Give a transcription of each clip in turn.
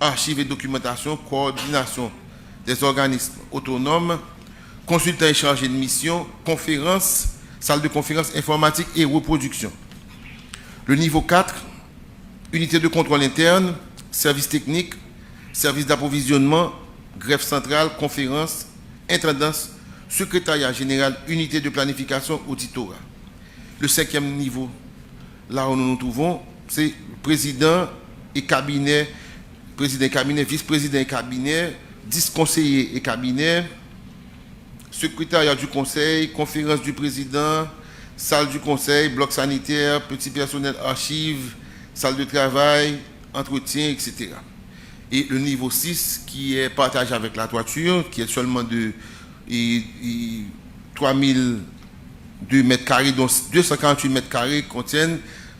archives et documentation, coordination des organismes autonomes, consultants et chargés de mission, conférences, salle de conférence informatique et reproduction. Le niveau 4, unité de contrôle interne, service technique, service d'approvisionnement, greffe centrale, conférence, intendance, secrétariat général, unité de planification, auditorat. Le 5e niveau, là où nous nous trouvons, c'est président et cabinet, vice-président et cabinet, 10 conseillers et cabinet, secrétariat du conseil, conférence du président, salle du conseil, bloc sanitaire, petit personnel archives, salle de travail, entretien, etc. Et le niveau 6 qui est partagé avec la toiture, qui est seulement de 3002 mètres carrés, dont 248 mètres carrés contiennent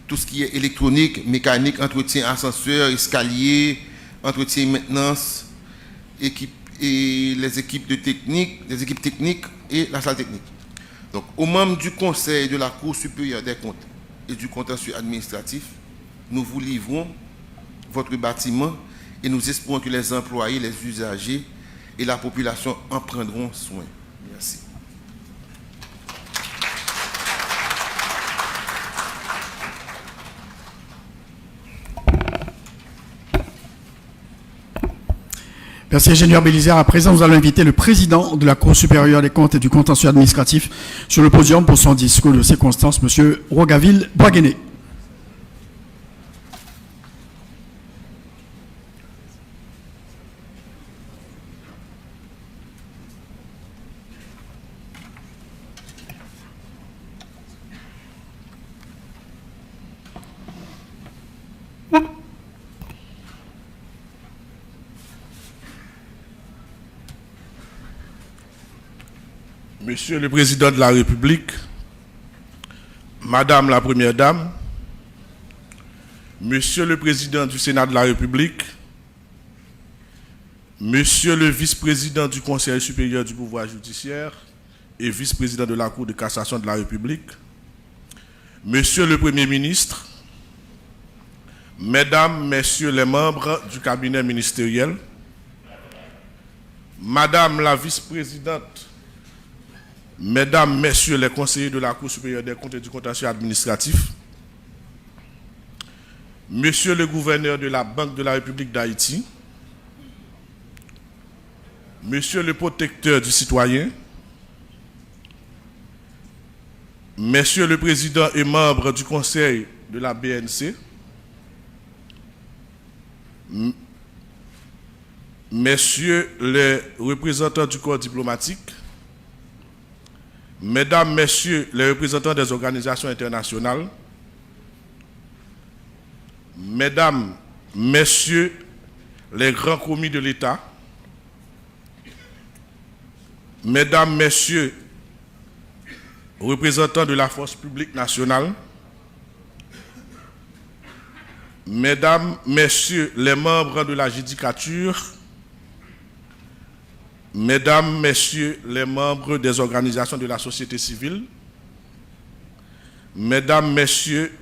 tout ce qui est électronique, mécanique, entretien ascenseur, escalier, entretien et maintenance, et les équipes techniques et la salle technique. Donc, aux membres du Conseil de la Cour supérieure des comptes et du contentieux administratif, nous vous livrons votre bâtiment et nous espérons que les employés, les usagers et la population en prendront soin. Merci. Merci, ingénieur Bélisard. À présent, nous allons inviter le président de la Cour supérieure des comptes et du contentieux administratif sur le podium pour son discours de circonstance, M. Rogaville Boisguené. Monsieur le Président de la République, Madame la Première Dame, Monsieur le Président du Sénat de la République, Monsieur le Vice-président du Conseil supérieur du pouvoir judiciaire et Vice-président de la Cour de cassation de la République, Monsieur le Premier ministre, Mesdames, Messieurs les membres du cabinet ministériel, Madame la Vice-présidente, Mesdames, Messieurs les conseillers de la Cour supérieure des comptes et du contentieux administratif, Monsieur le gouverneur de la Banque de la République d'Haïti, Monsieur le protecteur du citoyen, Monsieur le président et membre du conseil de la BNC, Messieurs les représentants du corps diplomatique, Mesdames, Messieurs les représentants des organisations internationales, Mesdames, Messieurs les grands commis de l'État, Mesdames, Messieurs représentants de la force publique nationale, Mesdames, Messieurs les membres de la judicature, Mesdames, Messieurs les membres des organisations de la société civile, Mesdames, Messieurs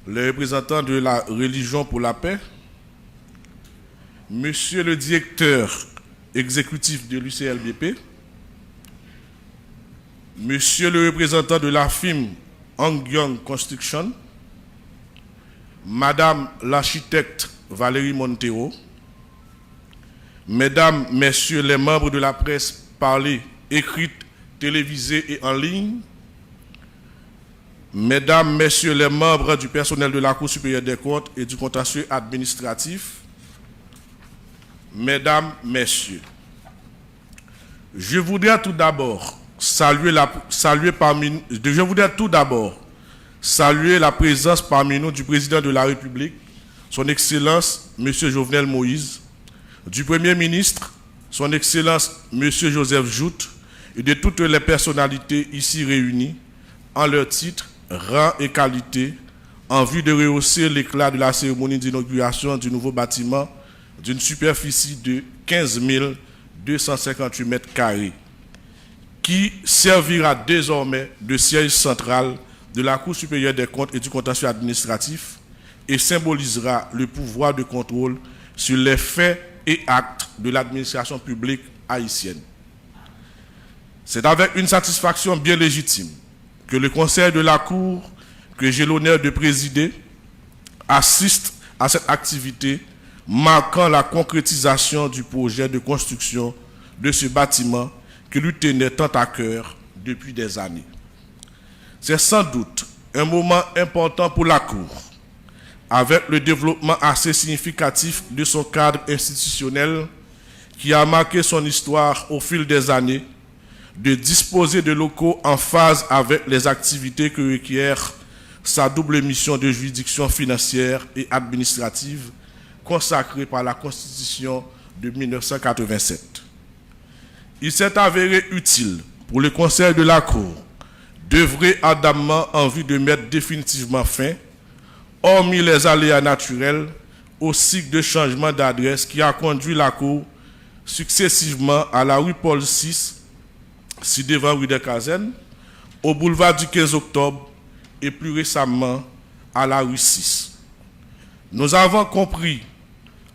les représentants de la religion pour la paix, Monsieur le directeur exécutif de l'UCLBP, Monsieur le représentant de la firme Angyong Construction, Madame l'architecte Valérie Montero, Mesdames, Messieurs les membres de la presse parlée, écrite, télévisée et en ligne, Mesdames, Messieurs les membres du personnel de la Cour supérieure des comptes et du contentieux administratif, Mesdames, Messieurs, je voudrais tout d'abord saluer la présence parmi nous du Président de la République, Son Excellence M. Jovenel Moïse, du Premier ministre, Son Excellence M. Joseph Joute, et de toutes les personnalités ici réunies, en leur titre, rang et qualité, en vue de rehausser l'éclat de la cérémonie d'inauguration du nouveau bâtiment d'une superficie de 15 258 mètres carrés, qui servira désormais de siège central de la Cour supérieure des comptes et du contentieux administratif et symbolisera le pouvoir de contrôle sur les faits et actes de l'administration publique haïtienne. C'est avec une satisfaction bien légitime que le Conseil de la Cour, que j'ai l'honneur de présider, assiste à cette activité marquant la concrétisation du projet de construction de ce bâtiment qui lui tenait tant à cœur depuis des années. C'est sans doute un moment important pour la Cour, avec le développement assez significatif de son cadre institutionnel qui a marqué son histoire au fil des années, de disposer de locaux en phase avec les activités que requiert sa double mission de juridiction financière et administrative consacrée par la Constitution de 1987. Il s'est avéré utile pour le Conseil de la Cour d'œuvrer ardemment en vue de mettre définitivement fin, hormis les aléas naturels, au cycle de changement d'adresse qui a conduit la Cour successivement à la rue Paul VI, ci-devant rue des Casernes, au boulevard du 15 octobre et plus récemment à la rue 6. Nous avons compris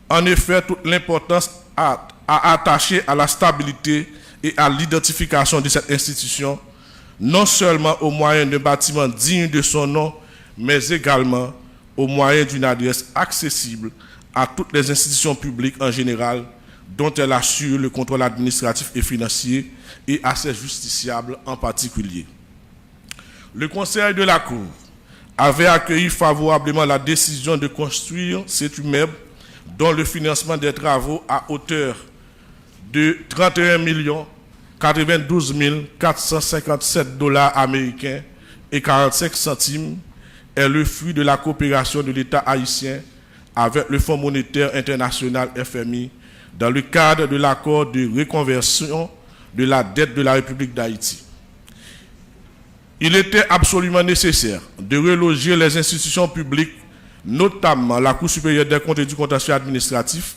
en effet toute l'importance à attacher à la stabilité et à l'identification de cette institution, non seulement au moyen d'un bâtiment digne de son nom, mais également au moyen d'une adresse accessible à toutes les institutions publiques en général, dont elle assure le contrôle administratif et financier, et à ses justiciables en particulier. Le Conseil de la Cour avait accueilli favorablement la décision de construire cet immeuble dont le financement des travaux à hauteur de 31 92 457 $ américains et 45 centimes est le fruit de la coopération de l'État haïtien avec le Fonds monétaire international FMI dans le cadre de l'accord de reconversion de la dette de la République d'Haïti. Il était absolument nécessaire de reloger les institutions publiques, notamment la Cour supérieure des comptes et du contentieux administratif,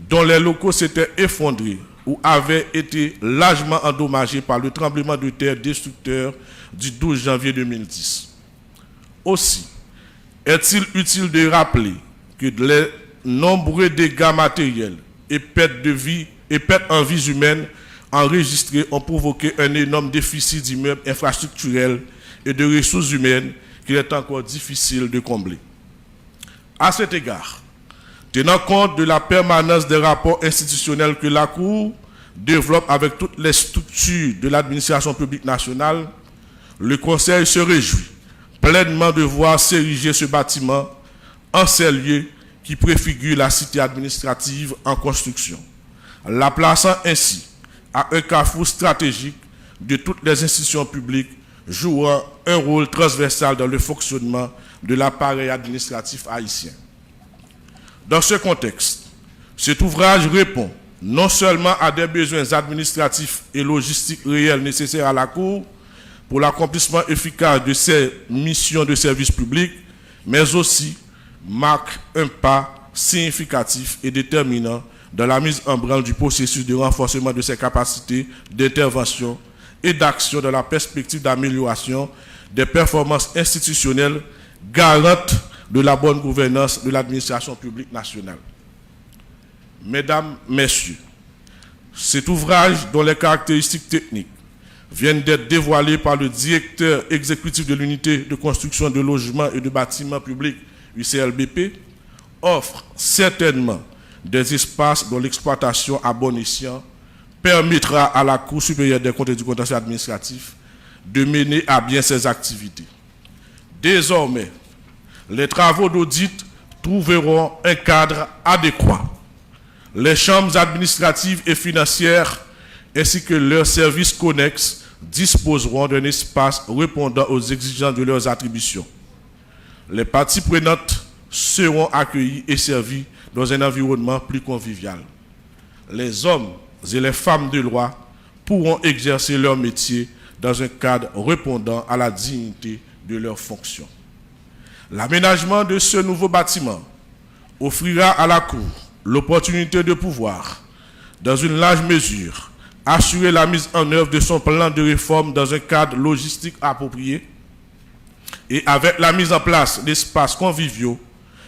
dont les locaux s'étaient effondrés ou avaient été largement endommagés par le tremblement de terre destructeur du 12 janvier 2010. Aussi, est-il utile de rappeler que les nombreux dégâts matériels et pertes en vies humaines enregistrés ont provoqué un énorme déficit d'immeubles infrastructurels et de ressources humaines qu'il est encore difficile de combler. À cet égard, tenant compte de la permanence des rapports institutionnels que la Cour développe avec toutes les structures de l'administration publique nationale, le Conseil se réjouit pleinement de voir s'ériger ce bâtiment en ces lieux qui préfigurent la cité administrative en construction, la plaçant ainsi à un carrefour stratégique de toutes les institutions publiques jouant un rôle transversal dans le fonctionnement de l'appareil administratif haïtien. Dans ce contexte, cet ouvrage répond non seulement à des besoins administratifs et logistiques réels nécessaires à la Cour pour l'accomplissement efficace de ses missions de service public, mais aussi marque un pas significatif et déterminant dans la mise en branle du processus de renforcement de ses capacités d'intervention et d'action dans la perspective d'amélioration des performances institutionnelles garantes de la bonne gouvernance de l'administration publique nationale. Mesdames, Messieurs, cet ouvrage dont les caractéristiques techniques viennent d'être dévoilées par le directeur exécutif de l'unité de construction de logements et de bâtiments publics UCLBP offre certainement des espaces dont l'exploitation à bon escient permettra à la Cour supérieure des comptes et du contentieux administratif de mener à bien ses activités. Désormais, les travaux d'audit trouveront un cadre adéquat. Les chambres administratives et financières ainsi que leurs services connexes disposeront d'un espace répondant aux exigences de leurs attributions. Les parties prenantes seront accueillies et servies dans un environnement plus convivial. Les hommes et les femmes de loi pourront exercer leur métier dans un cadre répondant à la dignité de leurs fonctions. L'aménagement de ce nouveau bâtiment offrira à la Cour l'opportunité de pouvoir, dans une large mesure, assurer la mise en œuvre de son plan de réforme dans un cadre logistique approprié et avec la mise en place d'espaces conviviaux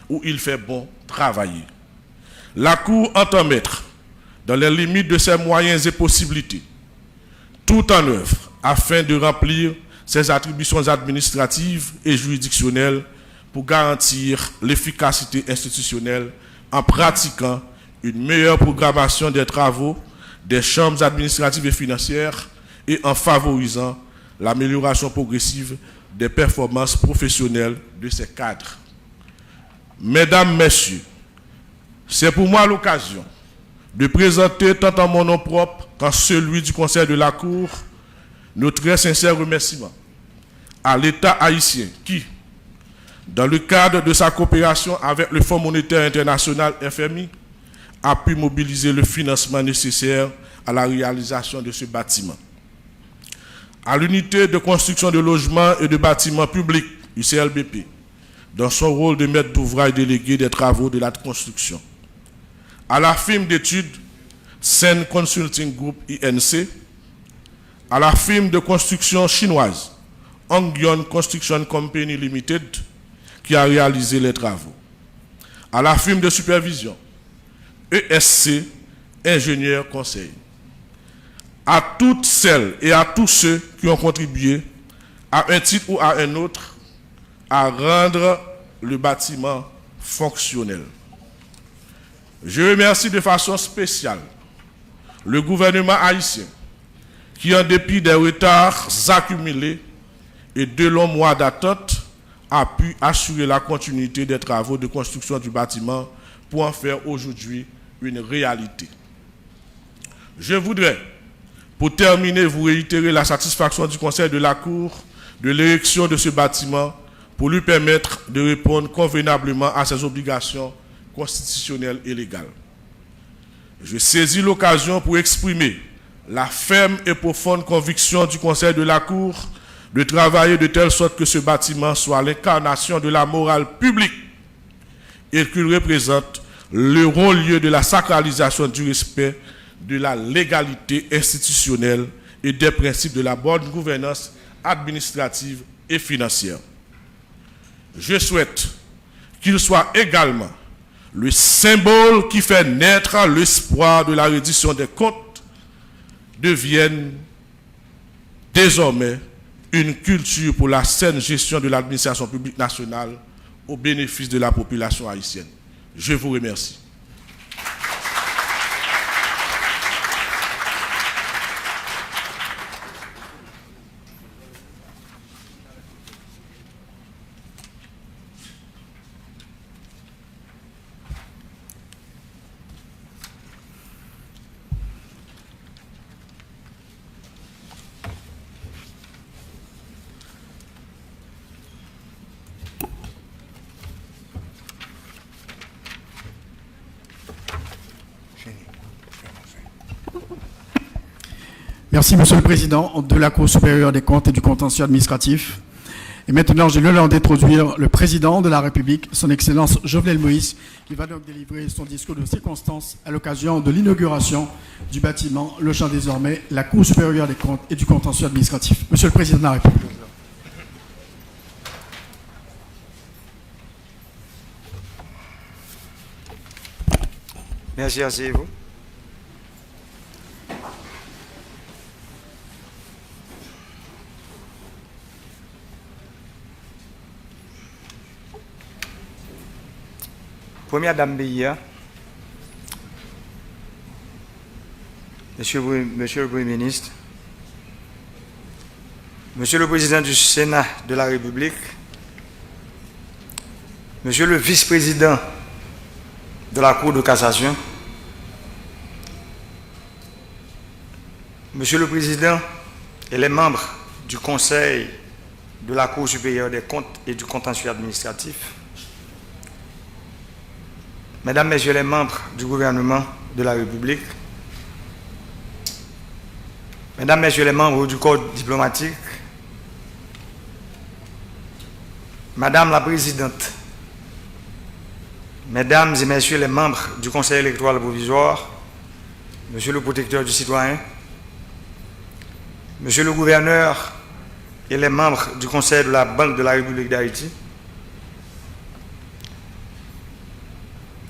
où il fait bon travailler. La Cour entend mettre, dans les limites de ses moyens et possibilités, tout en œuvre afin de remplir ses attributions administratives et juridictionnelles pour garantir l'efficacité institutionnelle en pratiquant une meilleure programmation des travaux des chambres administratives et financières et en favorisant l'amélioration progressive des performances professionnelles de ces cadres. Mesdames, Messieurs, c'est pour moi l'occasion de présenter tant en mon nom propre qu'en celui du Conseil de la Cour nos très sincères remerciements à l'État haïtien qui, dans le cadre de sa coopération avec le Fonds monétaire international FMI, a pu mobiliser le financement nécessaire à la réalisation de ce bâtiment. À l'unité de construction de logements et de bâtiments publics, UCLBP, dans son rôle de maître d'ouvrage délégué des travaux de la construction. À la firme d'études Sen Consulting Group INC, à la firme de construction chinoise Hongyon Construction Company Limited, qui a réalisé les travaux. À la firme de supervision ESC Ingénieurs Conseil. À toutes celles et à tous ceux qui ont contribué, à un titre ou à un autre, à rendre le bâtiment fonctionnel. Je remercie de façon spéciale le gouvernement haïtien qui, en dépit des retards accumulés et de longs mois d'attente, a pu assurer la continuité des travaux de construction du bâtiment pour en faire aujourd'hui une réalité. Je voudrais, pour terminer, vous réitérer la satisfaction du Conseil de la Cour de l'érection de ce bâtiment pour lui permettre de répondre convenablement à ses obligations constitutionnelles et légales. Je saisis l'occasion pour exprimer la ferme et profonde conviction du Conseil de la Cour de travailler de telle sorte que ce bâtiment soit l'incarnation de la morale publique et qu'il représente le haut-lieu de la sacralisation du respect de la légalité institutionnelle et des principes de la bonne gouvernance administrative et financière. Je souhaite qu'il soit également le symbole qui fait naître l'espoir de la reddition des comptes devienne désormais une culture pour la saine gestion de l'administration publique nationale au bénéfice de la population haïtienne. Je vous remercie. Merci, Monsieur le Président de la Cour supérieure des comptes et du contentieux administratif. Et maintenant, j'ai l'honneur d'introduire le Président de la République, Son Excellence Jovenel Moïse, qui va donc délivrer son discours de circonstance à l'occasion de l'inauguration du bâtiment logeant désormais la Cour supérieure des comptes et du contentieux administratif. Monsieur le Président de la République. Merci, asseyez-vous. Première dame Béia, Monsieur le Premier ministre, Monsieur le Président du Sénat de la République, Monsieur le Vice-président de la Cour de cassation, Monsieur le Président et les membres du Conseil de la Cour supérieure des comptes et du contentieux administratif, Mesdames, Messieurs les membres du gouvernement de la République, Mesdames, Messieurs les membres du corps diplomatique, Madame la Présidente, Mesdames et Messieurs les membres du Conseil électoral provisoire, Monsieur le protecteur du citoyen, Monsieur le gouverneur et les membres du Conseil de la Banque de la République d'Haïti,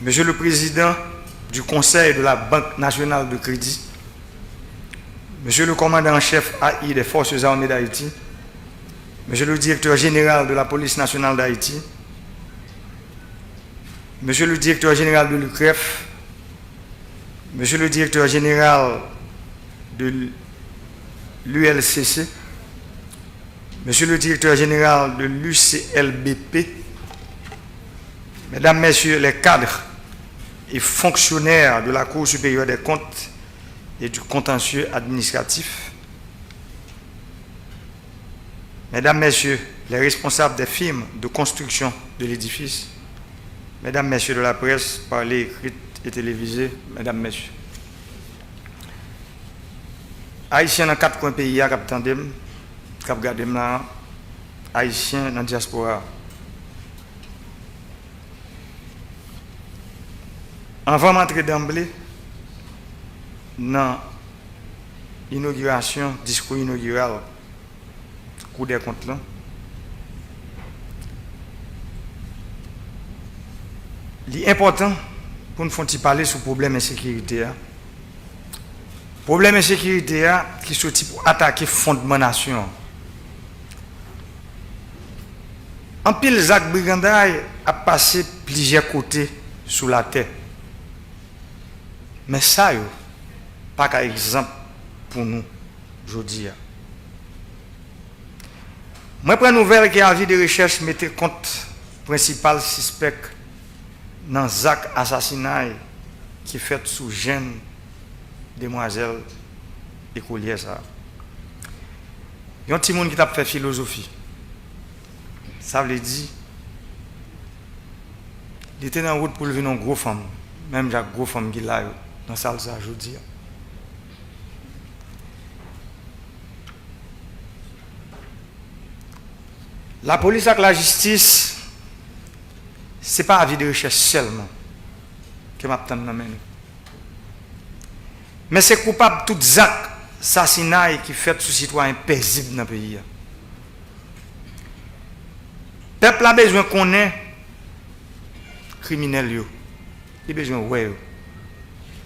Monsieur le Président du Conseil de la Banque nationale de crédit, Monsieur le commandant en chef AI des Forces armées d'Haïti, Monsieur le directeur général de la Police nationale d'Haïti, Monsieur le directeur général de l'UCREF, Monsieur le directeur général de l'ULCC, Monsieur le directeur général de l'UCLBP, Mesdames, Messieurs les cadres et fonctionnaires de la Cour supérieure des comptes et du contentieux administratif, Mesdames, Messieurs les responsables des firmes de construction de l'édifice, Mesdames, Messieurs de la presse, parlée, écrite et télévisée, Mesdames, Messieurs. Haïtiens dans 4 coins pays, Cap Tandem, Cap Gadem, Haïtiens dans la diaspora. Avant d'entrer d'emblée dans l'inauguration, discours inaugural, Cour des comptes là, l'important pour nous faire parler sur le problème d'insécurité. Problème d'insécurité qui sorti pour attaquer fondement nation. En pile, Jacques Brigandaille a passé plusieurs côtés sous la terre. Mais ça, pas qu'un exemple pour nous, aujourd'hui. Moi, je prends une nouvelle qui a avis de recherche mettait compte principal suspect dans Zach assassinat qui fait sous jeune demoiselle écolière. Il y a un petit monde qui a fait philosophie. Ça veut dire, il était en route pour lever une grosse femme, même une grosse femme qui est là dans la salle aujourd'hui. La police et la justice, ce n'est pas avis de recherche seulement que m'attend dans main. Mais c'est coupable de tout acte assassinat qui fait sous citoyen paisible dans le pays. Le peuple a besoin qu'on ait criminels. Il a besoin de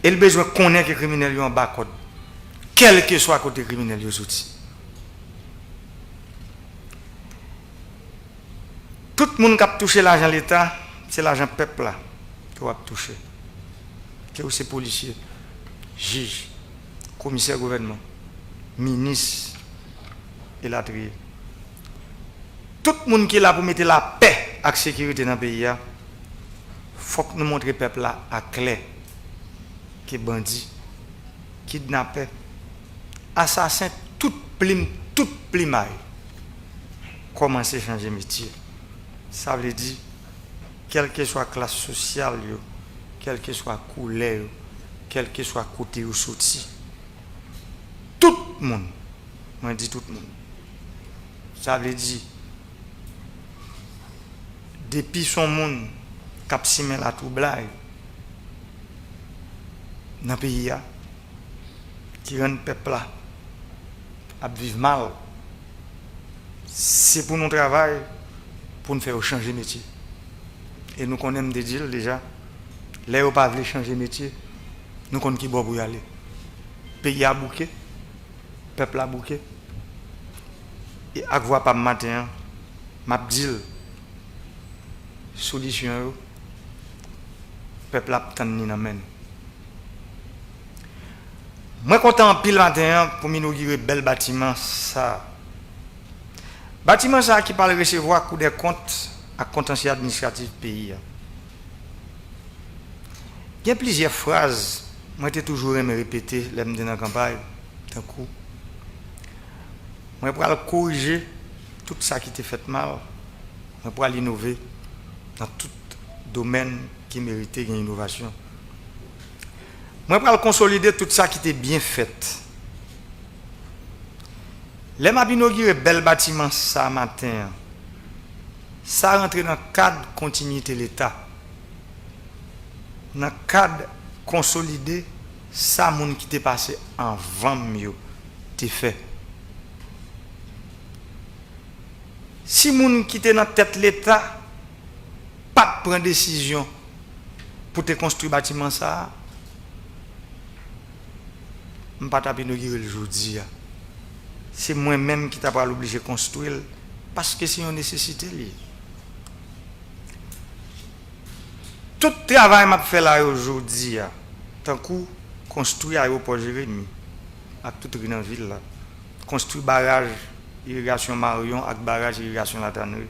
il a besoin qu'on ait que criminels en bas code. Quel que soit côté criminel. Tout le monde qui a touché l'argent de l'État, c'est l'argent peuple là qui a touché. Que c'est policiers, juges, commissaires gouvernement, ministres et la trier. Tout le monde qui est là pour mettre la paix et la sécurité dans le pays, il faut que nous montrions le peuple là à clair que bandits, kidnappeurs, assassins, tout plimaille, commencent à changer de métier. Ça veut dire, quelle que soit la classe sociale, quelle que soit la couleur, quel que soit le côté où sorti, tout le monde, moi je dis tout le monde, ça veut dire, depuis son monde, cap simé la troublage, dans le pays, qui rend le peuple là, à vivre mal, c'est pour nous travailler, pour nous faire changer de métier. Et nous connaissons des deals déjà. Là, on ne pas changer de métier. Nous connaissons qui pour y aller. Le pays a bouqué. Le peuple a bouqué. Et à voir pas matin, m'a dit solution. Le peuple a tenu dans main. Moi, content en pile matin pour m'inaugurer un bel bâtiment. Ça. Bâtiment ça qui parle de recevoir coup des comptes à contentieux administratif pays. Il y a plusieurs phrases, moi j'ai toujours aimé répéter dans la campagne, d'un coup. Moi pour aller corriger tout ça qui était fait mal, moi pour aller innover dans tout domaine qui méritait une innovation. Moi pour aller consolider tout ça qui était bien fait. Les m'a inauguré bel bâtiment ça matin. Ça rentre dans le cadre de continuité de l'État. Dans le cadre consolidé, ça moun qui t'est passé avant mieux t'est fait. Si moun qui t'est dans tête l'État, pas de prendre décision pour te construire bâtiment ça, je ne vais pas inaugurer le jeudi. C'est moi-même qui t'ai pas obligé de construire parce que c'est une nécessité. Tout le travail que je fais là aujourd'hui, tant que construire l'aéroport Jérémy, avec toute la ville, construire barrage irrigation Marion avec barrage irrigation La Tannerie,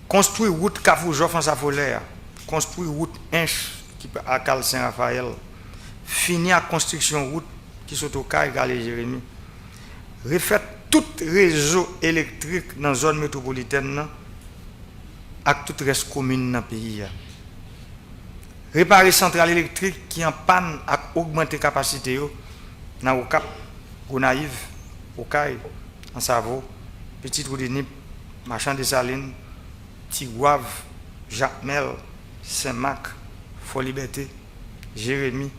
construire route Kafoujof en Safolaire, construire route Inch à Cal Saint-Raphaël, finir la construction route qui sont au Caille Galé Jérémy, refaire tout réseau électrique dans la zone métropolitaine avec tout le reste commune dans le pays. Réparer centrale électrique qui en panne et augmenter la capacité dans le Cap, Gonaïve, au Caille, en Savo, Petite Roudinip, Marchand des Salines, Tigouave, Jacmel, Saint-Marc, Fort-Liberté, Jérémy,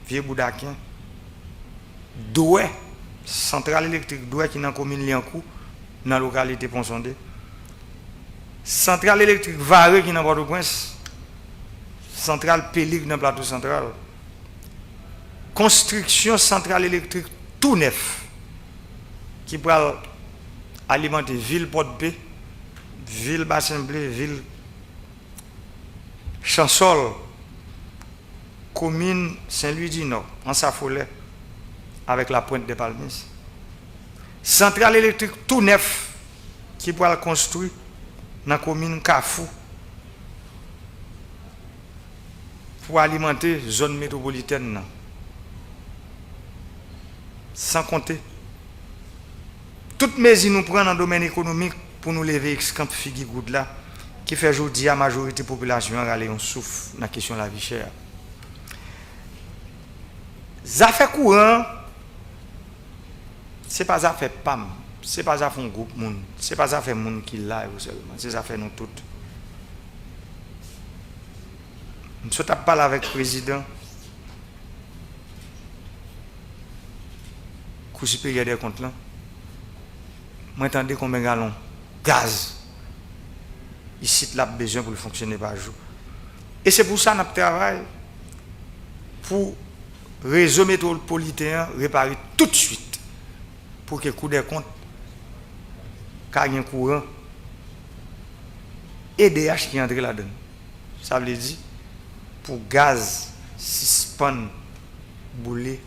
Vieux-Boudaquin, Douai, centrale électrique Douai qui est dans la commune Liancourt, dans la localité Ponsondé, centrale électrique Varé qui est dans Port-au-Prince, centrale Pélic dans le plateau central, construction centrale électrique tout neuf qui pourra alimenter ville Port-de-Paix, ville Bassin-Blé, ville Chansol, commune Saint-Louis-du-Nord, en Safollet, avec la pointe des Palmis. Centrale électrique tout neuf qui pourra construire dans la commune Kafou pour alimenter la zone métropolitaine. Sans compter toutes mesures nous prenons dans le domaine économique pour nous lever ex-camp Figi-Goud là, qui fait aujourd'hui à la majorité de la population aller en souffle dans la question de la vie chère. Ça fait courant, ce n'est pas ça fait PAM, ce n'est pas ça fait un groupe monde, ce n'est pas ça fait monde qui l'a seulement, c'est ça fait nous toutes. Je suis parlé avec le président. Cour supérieure des comptes là. Moi, entendez combien de gallons gaz ici là besoin pour fonctionner par jour. Et c'est pour ça que nous travaillons pour le réseau métropolitain réparer tout de suite pour que le Cour des comptes ait un courant et DH qui entre là-dedans. Ça veut dire pour gaz suspendre bouler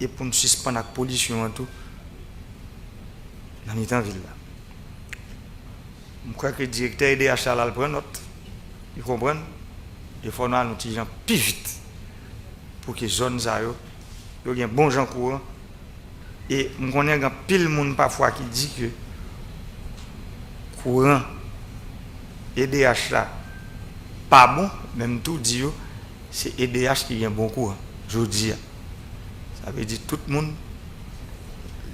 et pour nous suspendre la pollution en tout dans les temps ville là. Je crois que le directeur EDH là le prend note, il comprend, il faut nous aller gens plus vite pour que les zones aient un bon gens courant. Et je connais un pile monde parfois qui dit que courant EDH là pas bon, même tout dit c'est EDH qui a un bon courant. Je dis. Ça veut dire tout le monde,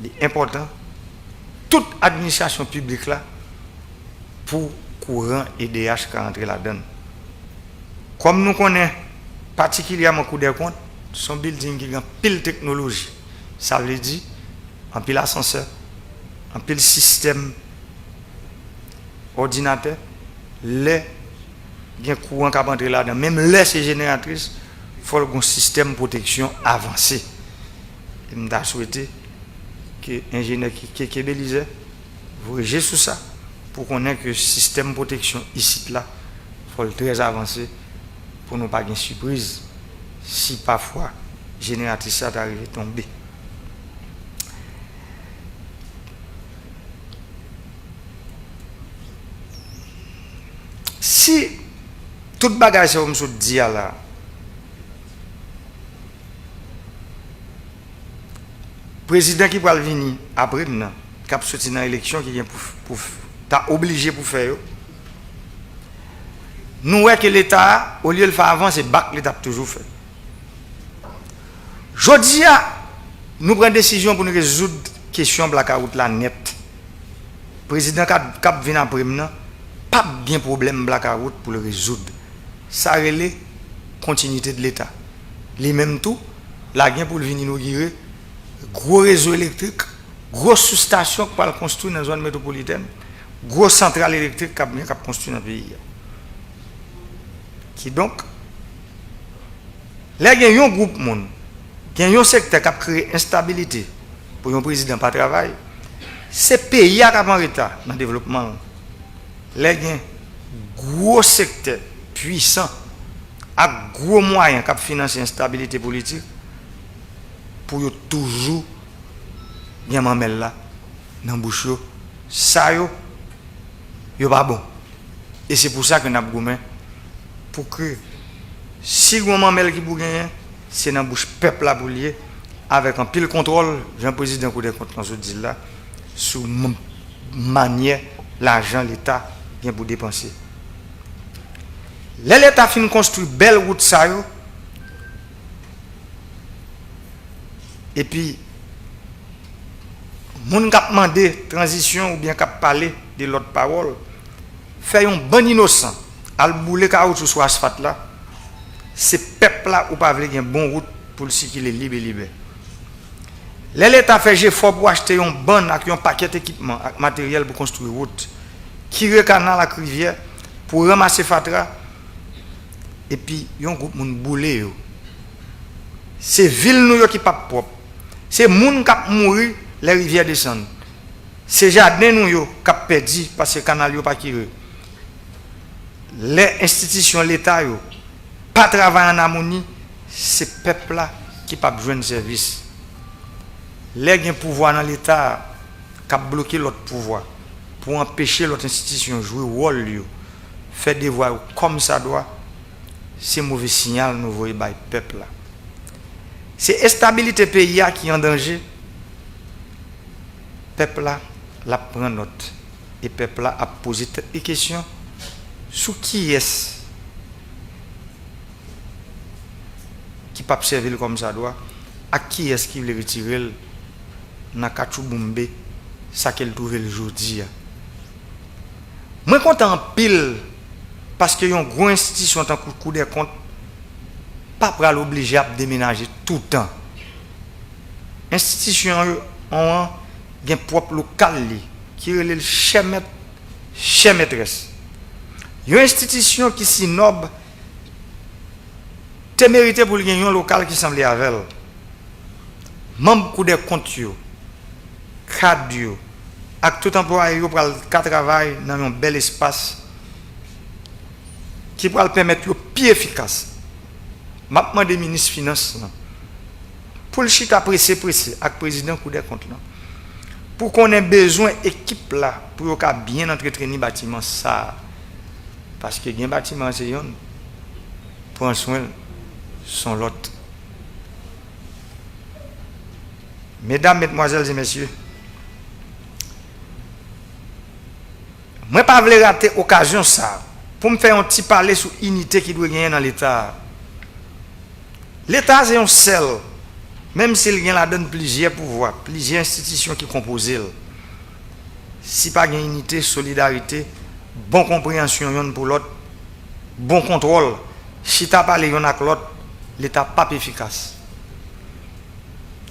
c'est important, toute administration publique là, pour courant EDH qui rentre là-dedans. Comme nous connaissons particulièrement Cour des comptes, son building qui a pile technologie. Ça veut dire un pile ascenseur, un pile système ordinateur, les courant qui rentre là-dedans, même les ces génératrices, il faut un système de protection avancé. Je me souhaité que l'ingénieur qui est Belize vous réagissez sur ça pour qu'on ait que le système de protection ici là, il faut le très avancé pour ne pas avoir une surprise si parfois la génératrice est arrivée à tomber. Si tout bagage comme je dis là, président qui va venir après nous, qui a sorti dans l'élection, qui vient pour obligé pour faire. Nous voyons que l'État, au lieu de le faire avant, c'est bac l'État toujours fait. Je dis, nous prenons une décision pour nous résoudre la question de la route là net. Le président qui vient après nous, pas de problème de la route pour le résoudre. Ça relève la continuité de l'État. Lui-même tout, la gain pour venir inaugurer gros réseau électrique, grosse sous-station qui va construire dans la zone métropolitaine, grosse centrale électrique qui va construire dans le pays. Qui donc, là, il y a un groupe monde il y a un secteur qui a créé instabilité pour un président pas travail, c'est pays qui a en retard dans le développement. Les gens, gros secteur puissant, avec gros moyens qui financent l'instabilité politique, pour toujours bien mamel là, dans le bouche, ça yo pas bon. Et c'est pour ça que nous avons gommé pour que si vous mamel qui pour gagner, c'est dans la bouche peuple là pour lier avec un pile contrôle, Jean-Président Cour des comptes dans ce dit là, sous manière l'argent l'État vient pour dépenser. L'État fin construire belle route ça yo, et puis moun k'ap demandé transition ou bien k'ap parler de l'autre parole, fait un bon innocent al boule caoutchouc sur asphalte là, c'est peuple là ou pas vle gen bon route pour le circuler libre. L'État fait effort pour acheter un bon avec un paquet d'équipements avec matériel pour construire route, tirer canal à rivière pour ramasser fatra et puis yon groupe moun boule yo. C'est ville nou yo qui pas propre. C'est moun k'ap mourir les rivières descendent. C'est jardin nous yo k'ap perdu parce que canal yo pas kiré. Les institutions l'État yo pas travailler en harmonie, c'est peuple là qui pas besoin de service. Les gen pouvoir dans l'État k'ap bloquer l'autre pouvoir pour empêcher l'autre institution jouer rôle yo, faire devoir comme ça doit. C'est mauvais signal nous voyons bay peuple là. C'est instabilité pays qui est en danger. Peuple là la prend note et peuple là a posé des questions sur qui est qui peut servir comme ça doit, à qui est-ce qui veut retirer dans Kachou Boumbe ça qu'elle trouve le jour-là. Moi content en pile parce que yon gros institution en tant que Cour des comptes pas pour l'obliger à déménager tout le temps. Institution ont un propre local qui est le chef maîtresse. Une institution qui si noble te mérité pour gagner un local qui semble avec elle. Membre Cour des comptes cadre avec tout employé pour le travail dans un bel espace qui pourra permettre de plus efficace. Maintenant des ministres des Finances pour le chita pressé avec le président Cour des comptes pour qu'on ait besoin d'équipe là pour bien entretenir le bâtiment ça parce que un bâtiment c'est un prend soin son lot. Mesdames, mesdemoiselles et messieurs, moi pas voulais rater occasion ça pour me faire un petit parler sur l'unité qui doit gagner dans l'État. L'État c'est un seul, même s'il la donne plusieurs pouvoirs, plusieurs institutions qui composent. Si pas une unité, solidarité, bonne compréhension l'un pour l'autre, bon contrôle, si tu as parlé l'un avec l'autre, l'État pas efficace.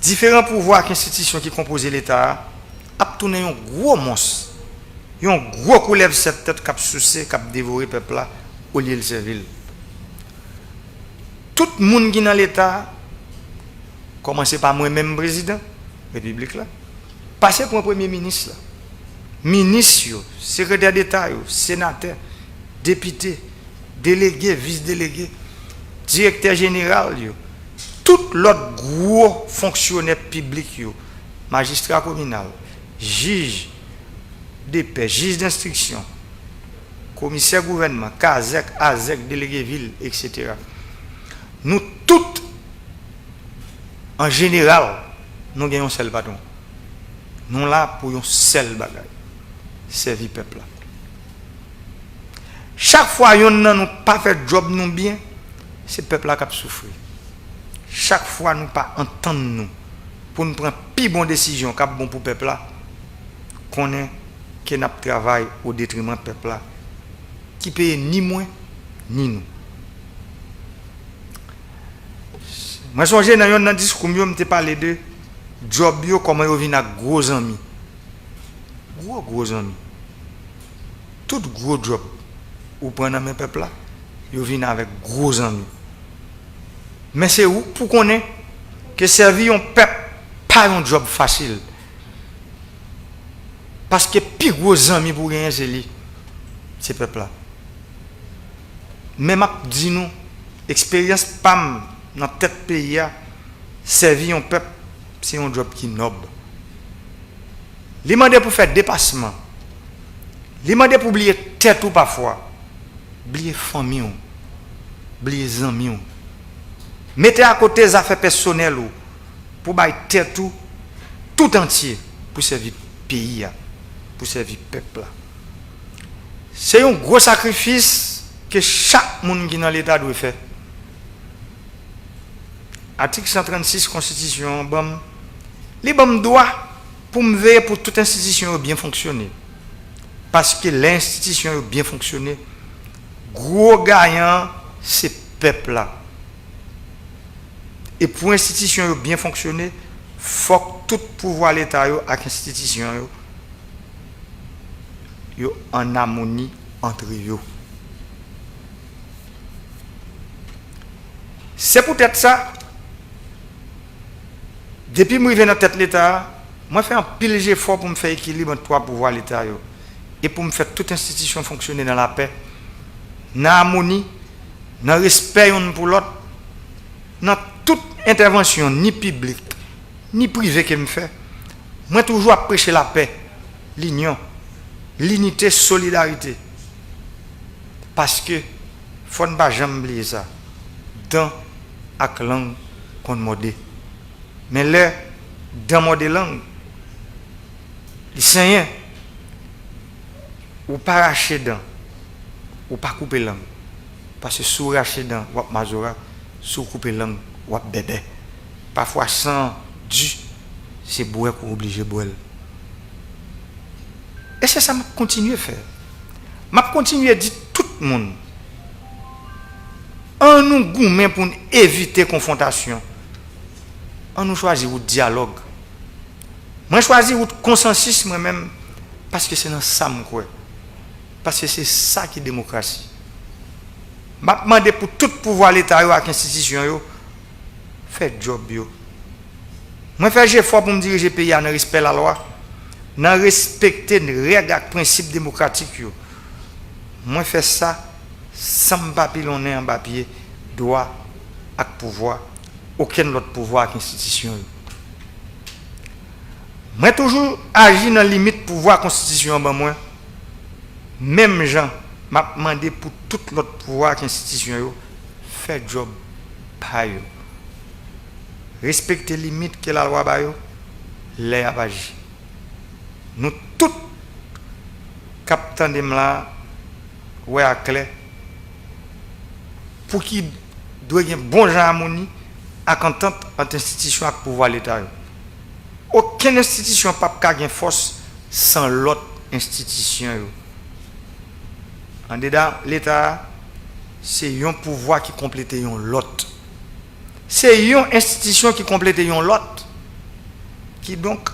Différents pouvoirs et institutions qui composent l'État a tourné un gros monstre. Un gros coup lève cette tête qui a soucié, qui a dévoré le peuple là, au lieu de servir. Tout le monde qui est dans l'État, commencez par moi-même, président de la République, passez pour un premier ministre, ministre, secrétaire d'État, sénateur, député, délégué, vice-délégué, directeur général, tout l'autre gros fonctionnaire public, magistrat communal, juge, DP, juge d'instruction, commissaire gouvernement, CASEC, AZEC, délégué ville, etc. Nous tous, en général, nous gagnons un seul patron. Nous là pour un seul bagage. Servir le peuple. Chaque fois que nous n'avons pas fait le job nous bien, c'est le peuple qui a souffert. Chaque fois nous pas entendre nous pour nous prendre plus bonne décision qui bon pour le peuple qu'on est que nous travaillons au détriment du peuple qui paye ni moins ni nous. Moi, je suis dans un discours, je me parlé de job, comment ils viennent avec gros amis. Gros amis. Tout gros job, ou prendre dans mes peuples, ils viennent avec gros amis. Mais c'est où pour qu'on ait que servir un peuple pas un job facile. Parce que plus gros amis pour rien c'est lui, ces peuple là. Même dit nous expérience PAM dans tête pays a servir un peuple c'est un job qui noble. Li mandé pour faire dépassement. Li mandé pour oublier tête ou parfois. Oublier famille, oublier amis. Mettez à côté les affaires personnelles pour bailler tête tout entier pour servir pays, pour servir peuple. C'est un gros sacrifice que chaque monde qui est dans l'État doit faire. Article 136 Constitution, les droits pour me veiller pour toute institution bien fonctionner. Parce que l'institution a bien fonctionné, gros gagnant, c'est le peuple là. Et pour l'institution bien fonctionner, il faut que tout pouvoir l'État avec l'institution yo en harmonie entre eux. C'est peut-être ça. Depuis que je suis dans la tête de l'État, moi, je fais un pile d'efforts pour me faire équilibre entre trois pouvoirs de l'État et pour me faire toute institution fonctionner dans la paix, dans l'harmonie, dans le respect l'un pour l'autre, dans toute intervention, ni publique, ni privée que je fais. Moi, toujours à prêcher la paix, l'union, l'unité, solidarité. Parce que, il ne faut pas jamais oublier ça. Dans la langue qu'on modèle. Mais là, dans mon langue, les Seigneurs, ou pas racher dents, ou pas couper langue. Parce que sous racher dents, ou majora, sous couper langue, ou bébé. Parfois sans du, c'est boire qu'on obligé de boire. Et c'est ça que je continue à faire. Je continue à dire tout le monde, en nous gourmet pour éviter confrontation, on nous choisit le dialogue. Moi, je choisis le consensus moi-même parce que c'est dans ça que je crois. Parce que c'est ça qui est la démocratie. Je demande pour tout pouvoir l'État et l'institution, faire le job. Moi, je fais effort pour me diriger le pays dans le respect de la loi, dans le respect des règles et principes démocratiques. Moi, je fais ça sans papillonner en papier, droit et pouvoir. Aucun autre pouvoir avec l'institution. Moi, toujours agi dans la limite pouvoir constitution. Moi, même gens, m'a demandé pour tout l'autre pouvoir avec l'institution, faire le job. Respecter les limites que la loi a, les agir. Nous tous, capitaine de là, ouais, à clair, pour qu'il doit y avoir bon genre harmonie, à entente entre institution et pouvoir l'État. Aucune institution n'a pas de force sans l'autre institution. En dedans, l'État, c'est un pouvoir qui complète l'autre. C'est une institution qui complète l'autre. Qui donc,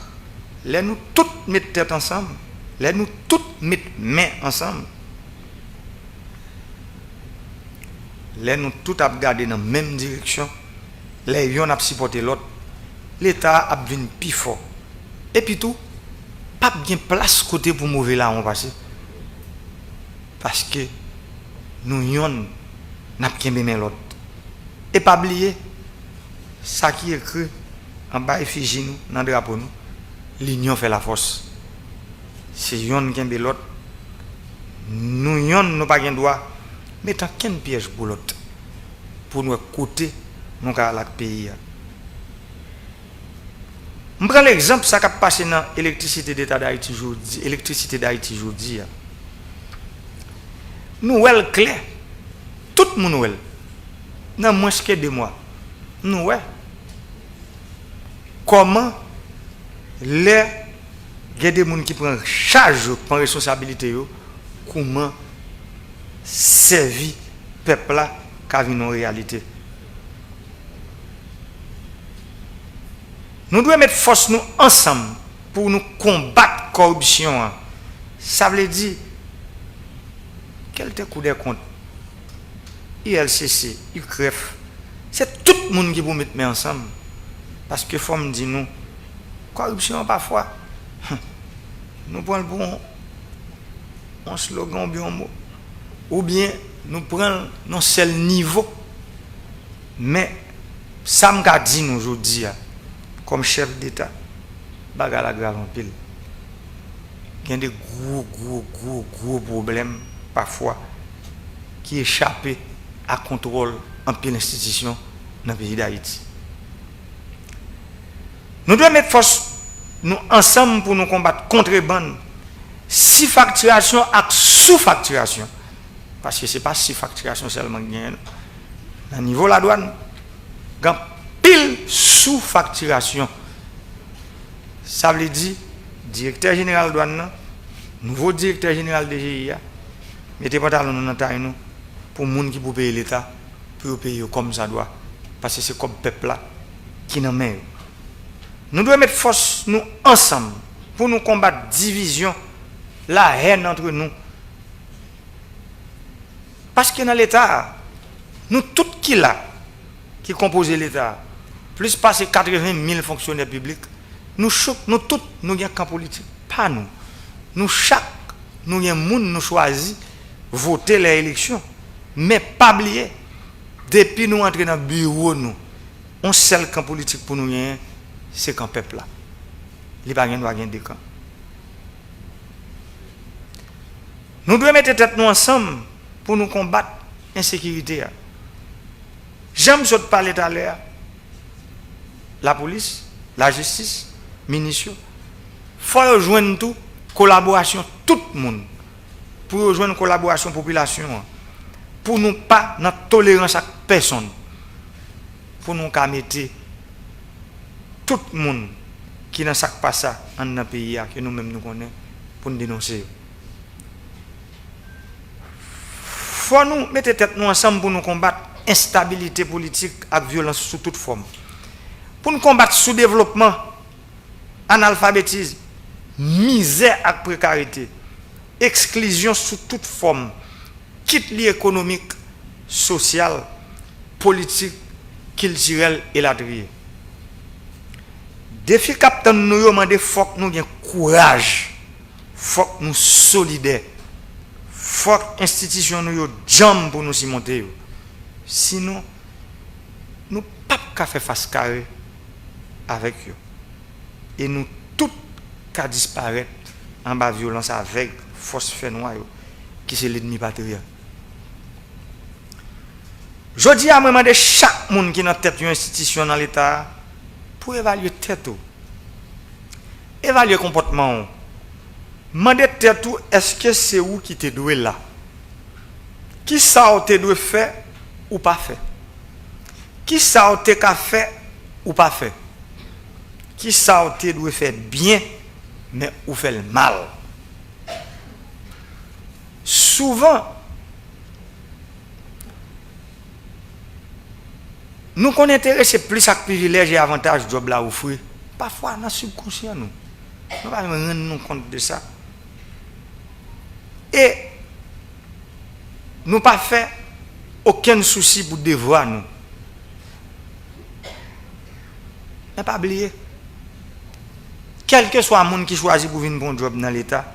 les nous toutes mettre tête ensemble, les nous toutes mettre main ensemble, les nous toutes à regarder dans la même direction. Les gens ont supporté l'autre, l'État a devenu plus fort. Et puis tout, pas bien place côté pour mauvais là on passe. Parce que nous yon n'a pas bien l'autre. Et pas oublier ça qui est écrit en bas effigie nous dans le drapeau nous, l'union fait la force. C'est yon qui est l'autre. Nous yon nous pas gain droit, mais tant qu'un piège pour l'autre. Pour nous côté nous avons le pays. Je prends l'exemple ça qui a passé dans l'électricité d'État d'Haïti aujourd'hui. L'électricité d'Haïti aujourd'hui. Nous avons clair. Tout le monde dans moins que 2 mois. Nous avons comment les gens qui prennent charge, prennent responsabilité, comment servir le peuple là qui a une réalité. Nous devons mettre force nous ensemble pour nous combattre la corruption. Ça veut dire, quel est le coup de compte? ILCC, UCREF, c'est tout le monde qui peut mettre ensemble Parce que faut me dire nous, corruption parfois, nous prenons pour un slogan bien mot, ou bien nous prenons non seul niveau, mais ça me dit nous aujourd'hui, comme chef d'État, bagarre la grave en pile. Il y a des gros problèmes parfois qui échappent à contrôle en pile institution dans le pays d'Haïti. Nous devons mettre force nous ensemble pour nous combattre contrebande, si-facturation et sous-facturation. Parce que ce n'est pas si-facturation seulement qui gagne. À niveau de la douane, il y a pile sous-facturation. Ça veut dire, directeur général de douane, nouveau directeur général de GIA, mettez pas dans la taille nous pour les gens qui peuvent payer l'État, pour payer comme ça doit. Parce que c'est comme le peuple là qui n'en met. Nous devons mettre force nous ensemble pour nous combattre division, la haine entre nous. Parce que dans l'État, nous tous qui composent l'État, plus de 80 000 fonctionnaires publics, nous tous, nous avons un camp politique. Pas nous. Nous chaque, nous avons un monde, nous choisissons voter les élections. Mais pas oublier, depuis nous entrer dans le bureau, nous, on seul camp politique pour nous gagner, c'est camp peuple là. Il n'y a pas de deux camps. Nous devons mettre tête nous ensemble pour nous combattre l'insécurité. J'aime ce parler tout à l'heure. La police, la justice, ministère. Il faut rejoindre tout, collaboration, tout le monde. Pour rejoindre la collaboration population. Pour nous pas dans tolérance à personne. Pour nous mettre tout le monde qui n'a pas ça dans le pays que nous-mêmes nous connaissons pour nous dénoncer. Il faut nous mettre tête nous ensemble pour nous combattre l'instabilité politique et violence sous toute forme. Pour nous combattre le sous-développement, analphabétisme, misère et précarité, exclusion sous toute forme, quitte économique, sociale, politique, culturelle et ladrier. Défi captain nous demande faut que nous ayons courage, faut que nous solidaires, faut que l'institution nous ayons jambes pour nous y monter. Sinon, nous ne pouvons pas faire face carré avec eux. Et nous tous qu'à disparaître en bas de violence avec force fait noire qui c'est l'ennemi patriote. Je dis à moi de chaque monde qui est dans tête d'une institution dans l'État pour évaluer tête, évaluer le comportement. Demander tête, est-ce que c'est où qui te doit là? Qui ça te doit faire ou pas faire? Qui ça te doit faire ou pas faire? Qui ça te doit faire bien mais ou fait le mal? Souvent, nous qu'on intéresse plus à privilèges et avantages de job là offrir. Parfois, dans le subconscient, nous ne pas rendre nous compte de ça. Et nous pas fait aucun souci pour devoir nous. Mais pas oublier. Quel que soit le monde qui choisit pour venir prendre un job dans l'État,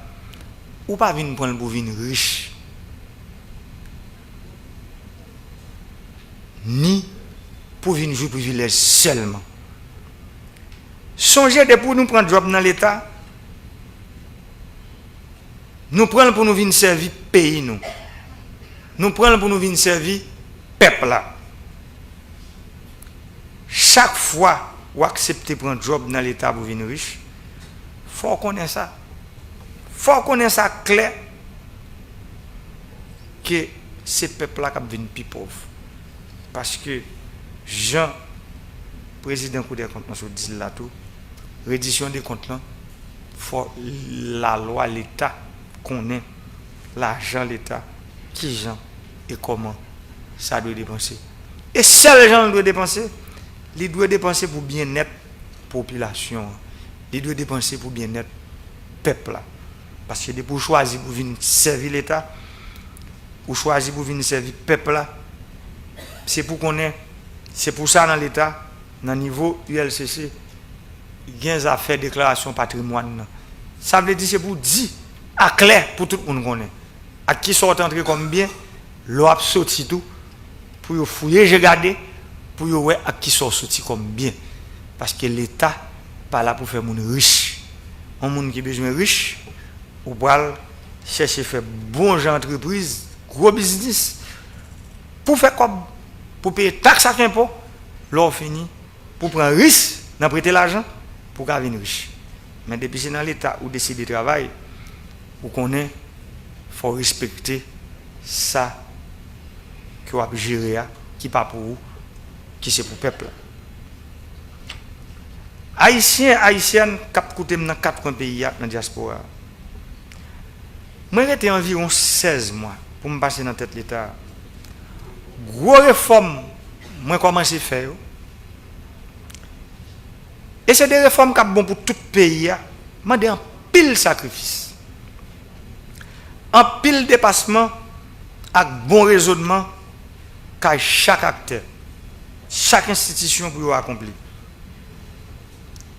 ou pas venir prendre pour venir riche, ni pour venir jouer privilège seulement. Songez de pour nous prendre job dans l'État, nous prenons pour nous venir servir pays nous. Nous prenons pour nous venir servir peuple là. Chaque fois vous acceptez prendre job dans l'État pour venir riche, faut connaître ça. Faut connaître ça clair que c'est peuple là qui viennent plus pauvre. Parce que Jean, président Cour des comptes, nous dit là tout, reddition des comptes là, faut la loi l'État connaît l'argent l'État, qui gens et comment ça doit dépenser. Et seul gens doit dépenser, il doit dépenser pour bien-être population, il doit dépenser pour bien-être peuple là. Parce que pour choisir pour venir servir l'État, ou choisir pour venir servir peuple là, c'est pour qu'on ait, c'est pour ça dans l'État, dans le niveau ULCC, il y a des affaires déclaration patrimoine. Ça veut dire c'est pour dire à clair pour tout le monde connaît. À qui sont entrés comme bien, l'on a sorti tout pour fouiller, j'ai gardé pour voir à qui sont sortis comme bien. Parce que l'État pas là pour faire mon riche. Un monde qui a besoin de riche, ou pour chercher faire bon genre d'entreprise, gros business, pour faire comme, pour payer taxes à impôt, l'on finit, pour prendre risque, d'en prêter l'argent, pour devenir riche. Mais depuis que c'est dans l'État où décide de travailler, vous connaissez, il faut respecter ça que vous avez géré, qui n'est pas pour vous, qui c'est pour le peuple. Haïtiens, Haïtiennes, qui ont coûté dans 4 pays dans la diaspora. Moi, j'étais environ 16 mois pour me passer dans la tête de l'État. Gros réformes, moi, commencé à faire. Et c'est des réformes qui sont bonnes pour tout le pays. Je dis un pile sacrifice. Un pile dépassement avec bon raisonnement qu'à chaque acteur, chaque institution pour accomplir.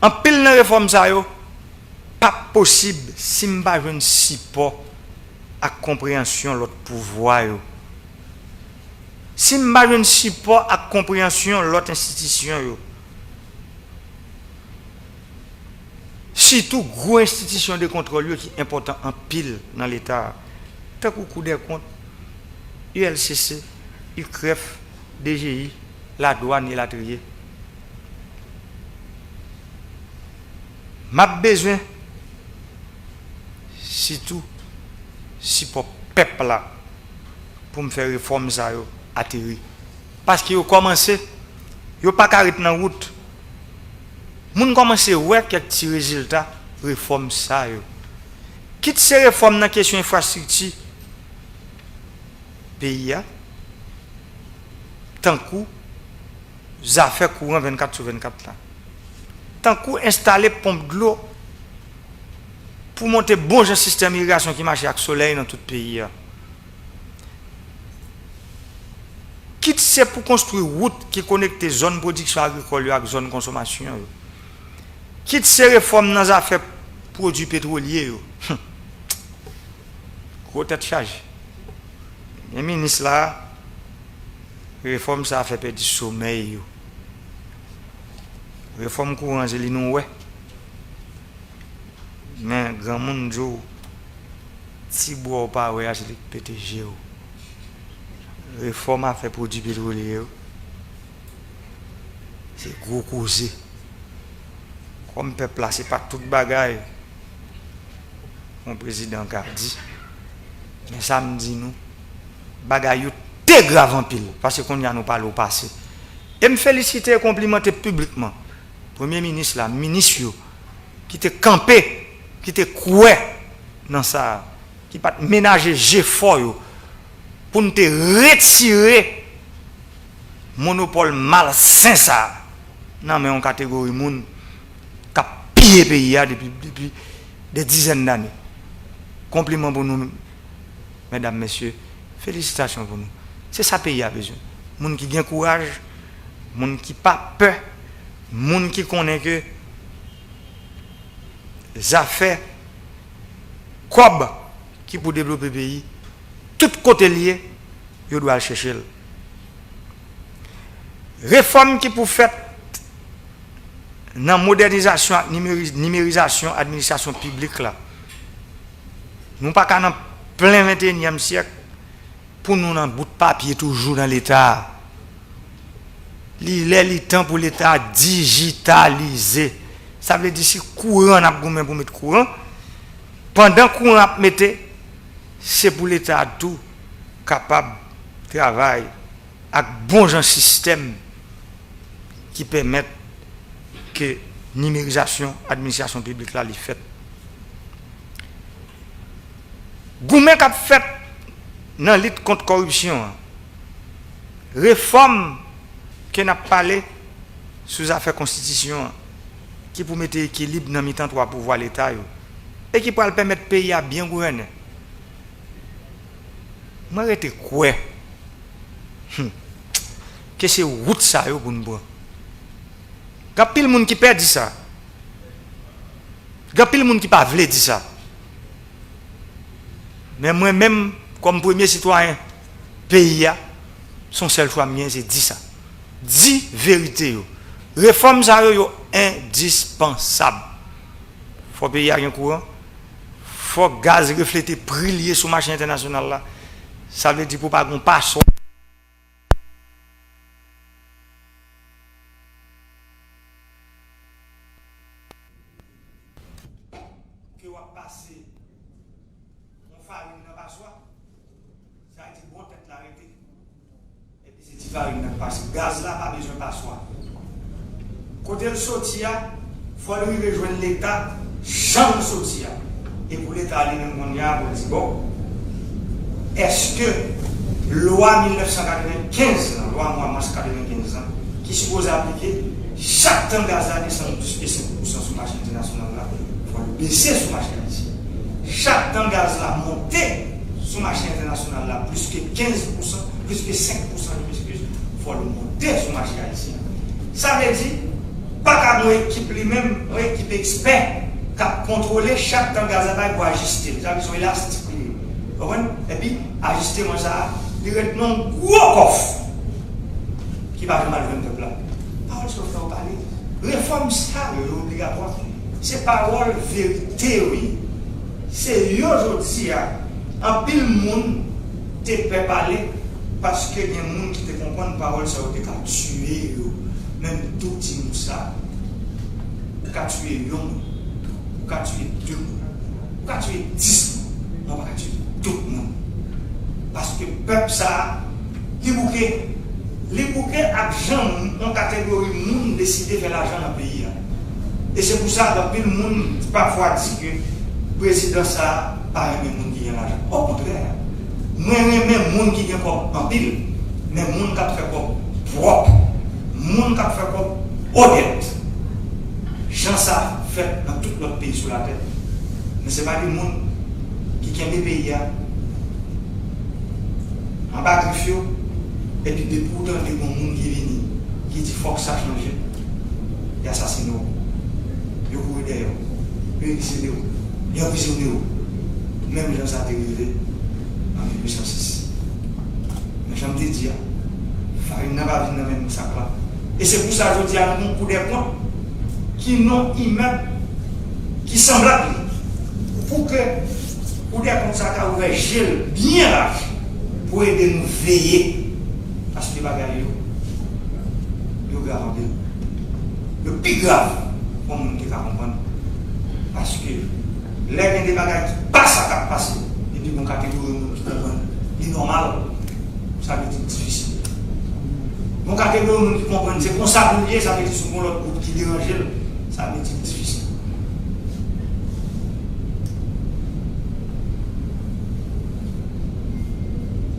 En pile de réforme, ça n'est pas possible si je n'ai pas un support à compréhension de l'autre pouvoir. Si je n'ai pas un support à compréhension de l'autre institution. Surtout, gros institution de contrôle qui est important en pile dans l'État. Tant que coup des comptes, ULCC, UCREF, DGI, la douane et la trier. M'a besoin, surtout, si pour peuple là, pour me faire réforme ça, atterrir. Parce qu'ils ont commencé, ils n'ont pas carré dans la route. Ils ont commencé à voir quelques petits résultats, réforme ça. Quitte ces réformes dans la question infrastructure, pays, tant que les affaires courant 24/24 là. Tant qu'on installer pompe de l'eau pour monter bon système d'irrigation qui marche avec le soleil dans tout le pays. Quitte c'est pour construire une route qui connecte zone production agricole avec zone consommation. Quitte ces réformes dans les affaires produits pétroliers. Gros tête charge. Les ministres là, réforme ça a fait perdre du sommeil. Réforme courant, c'est nous ouais. Mais grand monde dit si bois pas ouais, c'est le PTG. Réforme a fait produits pétroliers. C'est gros causé. Comme peuple là, c'est pas toute bagaille. Mon président a dit. Mais ça me dit nous, bagaille très grave en pile parce qu'on y a nous parlé au passé. Et me féliciter et complimenter publiquement. Premier ministre, là, ministre, qui était campé, qui était coué dans ça, qui pas ménager G4 pour nous retirer monopole malsain ça. Non, mais en catégorie moun qui a pillé le pays depuis des dizaines d'années. Compliment pour nous, mesdames, messieurs. Félicitations pour nous. C'est ça que le pays a besoin. Moun qui a courage, moun qui n'a pas peur. Moun qui connaît que les affaires cob qui pour développer le pays, tout côté lié, il doit chercher. Réforme qui pour faire dans la modernisation, numérisation, administration publique là. Nous pas qu'à dans plein 21e siècle pour nous dans bout de papier toujours dans l'État. Il est le temps pour l'État digitaliser. Ça veut dire si courant n'a pas pour mettre courant, pendant que courant a mettre, c'est pour l'État tout capable de travailler avec bon genre système qui permet que numérisation, administration publique là, les fait. Goumen qui a fait dans la lutte contre la corruption, réforme qui n'a pas parlé sous affaire constitution qui pour mettre équilibre dans mi-temps trois pouvoirs l'État et qui pour permettre le pays à bien gouverner. Moi j'étais quoi que c'est route ça pour nous. Il y a pile de monde qui perd ça. Il y a pile de monde qui pas veut dire ça. Mais moi-même, comme premier citoyen pays, son seul choix mien, c'est dire ça. Dis vérité. Réforme ça indispensable. Il faut payer un courant. Il faut gaz refléter prix lié sur le marché international là. Ça veut dire pour pas qu'on passe. Que on passer on farine dans passoire. Ça a été bon tête l'arrêter. Et puis c'est farine dans passoire. Gaz là pas besoin de passoire. Côté le sortir, il faut lui rejoindre l'État, jamais sortir. Et pour l'État aller même on y a pour dire bon. Est-ce que loi 1995, la loi mars 95 qui suppose appliquer chaque temps gaz à descendre plus que 5% sur le marché international là, il faut le baisser sur le marché ici. Chaque temps gaz là monter sur le marché international là plus que 15%, plus que 5% de plus, il faut le monter sur le marché haïtien. Ça veut dire pas qu'à une équipe lui-même, une équipe expert qui a contrôlé chaque temps gaz à pour ajuster. Ça veut dire élastique. Et puis, ajuster moi ça, il y a un gros coffre qui va mal le peuple là. Parole sur le parler. Réforme ça, obligatoire. C'est parole vérité, oui. C'est aujourd'hui, en pile monde te peut parler parce que il y a des gens qui te comprennent parole, ça va te tuer. Même tout petit ça. Ou qu'à tuer un, ou qu'à tuer deux, ou qu'à tuer 10, on va tuer tout le monde. Parce que le peuple, ça, les bouquets argent, en catégorie monde décidé de faire l'argent dans le pays. Et c'est pour ça que le monde parfois dit que le président, ça, pas le monde qui a l'argent. Au contraire, moi, même le monde qui a en pile, mais le monde qui a fait comme propre, le monde qui a fait comme honnête. Jean, ça fait dans tout notre pays sur la tête. Mais ce n'est pas le monde qui aime les pays en bas de fio, et puis des pourtant des bons monde qui viennent, qui dit faut que ça change. Il assassine, il court derrière, il exilé, il emprisonné. Même gens ça a arrivé en 1806. Mais j'aime te dire, il n'a pas vu dans le même sac là. Et c'est pour ça que je dis à nous pour des points qui n'ont immeubles, qui semblent pour que pour des comme ça, qui ouvert gel bien large pour aider nous veiller. Parce que les bagages, ils garantis. Le plus grave, pour nous qui comprendre. Parce que les des bagages qui passent à cap passer, et puis mon catégorie qui comprennent, c'est normal, ça veut dire difficile. Mon catégorie qui comprennent, c'est pour ça que ça veut dire souvent l'autre groupe qui dérange, ça veut dire difficile.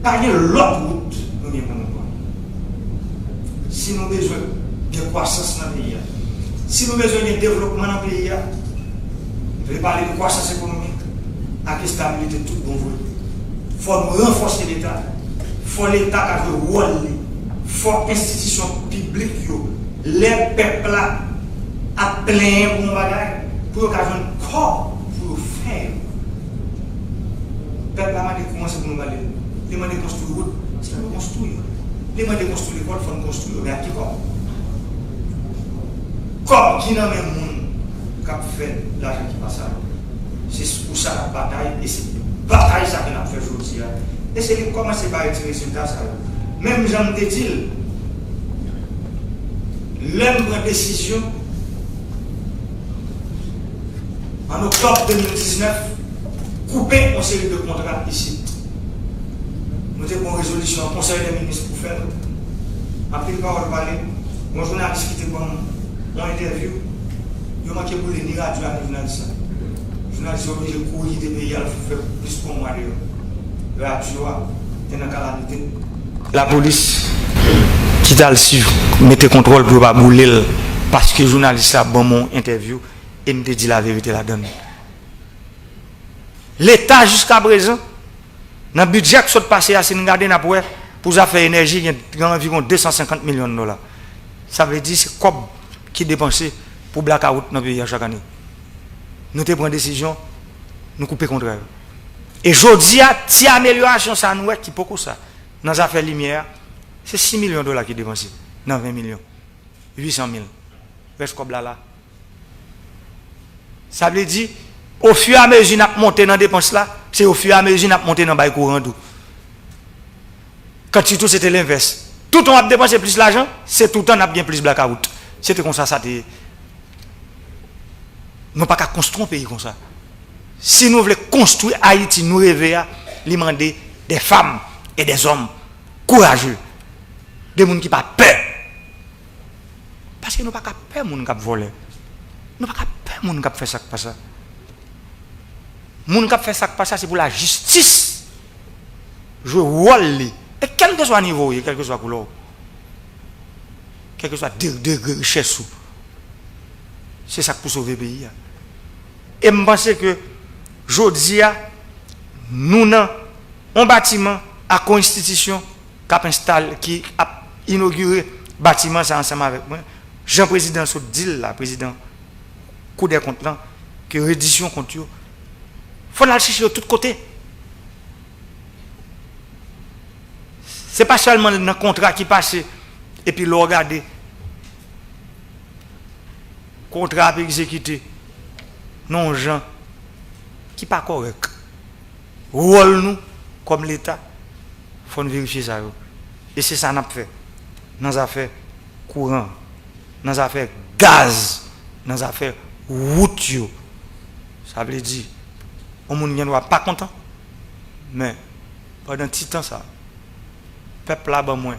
Par l'autre route, nous ne pouvons pas. Si nous avons besoin de croissance dans le pays, si nous avons besoin de développement dans le pays, je vais parler de croissance économique, avec stabilité tout bon volet. Il faut renforcer l'État. Il faut l'État qui a le rôle. Il faut l'institution publique, les peuples à plein pour nos bagages, pour qu'ils aient un corps pour faire. Le peuple a commencé pour nous aller. Les gens qui construisent la route, c'est nous construire. Les gens qui construisent l'école, il faut construire. Mais à qui comme? Comme qui n'a même monde qui a fait l'argent qui passe à l'eau. C'est pour ça la bataille, et c'est la bataille ça qu'on a fait aujourd'hui. Et c'est qu'il commence par être résultat. Même Jean te dit, l'homme prend décision en octobre 2019, couper une série de contrats ici. Nous avons une résolution au Conseil des ministres pour faire. Après le parole parler, mon journaliste qui était pour mon interview, il m'a manqué pour les ni radio ni journaliste. Le journaliste est obligé de courir des pays, il faut faire plus pour moi. La radio est dans la calamité. La police qui t'a le suivre, mettez contrôle pour ne pas bouler parce que le journaliste a bon mon interview et me dit la vérité là-dedans. L'État jusqu'à présent, dans le budget qui est passé à Sénégal, pour faire énergie, il y a environ 250 millions de dollars. Ça veut dire que c'est comme qui dépensé pour blackout dans le pays chaque année. Nous te prenons décision, nous couper contre eux. Et aujourd'hui, si amélioration ça nous est qui beaucoup ça. Dans les affaires lumière, c'est 6 millions de dollars qui dépensé dans 20 millions. 800 000. Reste comme là. Ça veut dire, au fur et à mesure qu'on monte dans les dépenses là, c'est au fur et à mesure qu'on monte dans le courant d'eau. Quand tout c'était l'inverse. Tout le temps on a dépensé plus l'argent, c'est tout le temps on a bien plus blackout. C'était comme ça, nous n'avons pas qu'à construire un pays comme ça. Si nous voulons construire Haïti, nous rêver à demander des femmes et des hommes courageux, des gens qui n'ont pas peur. Parce que nous n'avons pas peur de gens qui volent. Nous n'avons pas peur de gens qui font ça pas ça. Les gens qui font ça pas ça, c'est pour la justice. Je rôle. Et quel que soit le niveau, quel que soit la couleur, quel que soit le degré de richesse, c'est ça pour sauver le pays. Et je pense que aujourd'hui, nous avons un bâtiment à constitution qui a inauguré le bâtiment ensemble avec moi. Jean-Président Soudil, la président Cour des comptes, que reddition contre eux. Il faut aller chercher de tous côtés. Ce n'est pas seulement le contrat qui passe et puis le regarder. Contrat à exécuter. Non, gens qui pas correct. Rôle nous comme l'État. Il faut vérifier ça. Et c'est ça qu'on a fait. Dans les affaires courant, dans les affaires gaz, dans les affaires route. Ça veut dire, on ne va pas content. Mais pendant un petit temps, ça. Peuple là bas moins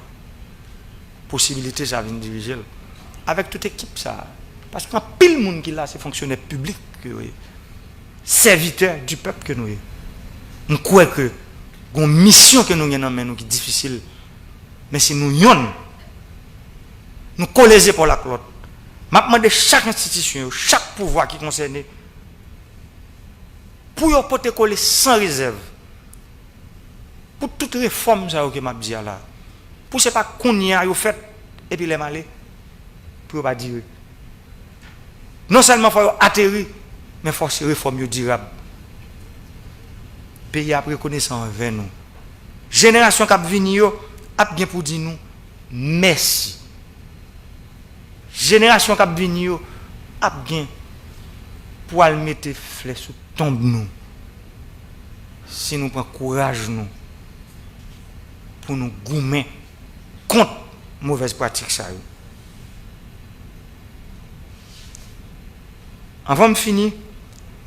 possibilité ça vient diriger avec toute équipe ça parce qu'en pile monde qui là c'est fonctionnaire public que serviteur du peuple que nous on croit que une mission que nous avons nous qui est difficile mais si nous coller pour la clotte m'a demandé chaque institution chaque pouvoir qui concerne pour porter coller sans réserve. Pour toute réforme ça que m'a dit là pour c'est pas qu'on y a fait et puis les malais pour pas dire non seulement faut atterrir mais faut se réforme durable pays a reconnaissance envers nous génération qui a venir a bien pour dire nous merci génération qui a venir a bien pour aller mettre flèche sous tombe nous si nous prenons courage nous pour nous gommer contre mauvaise pratique ça. Avant de finir,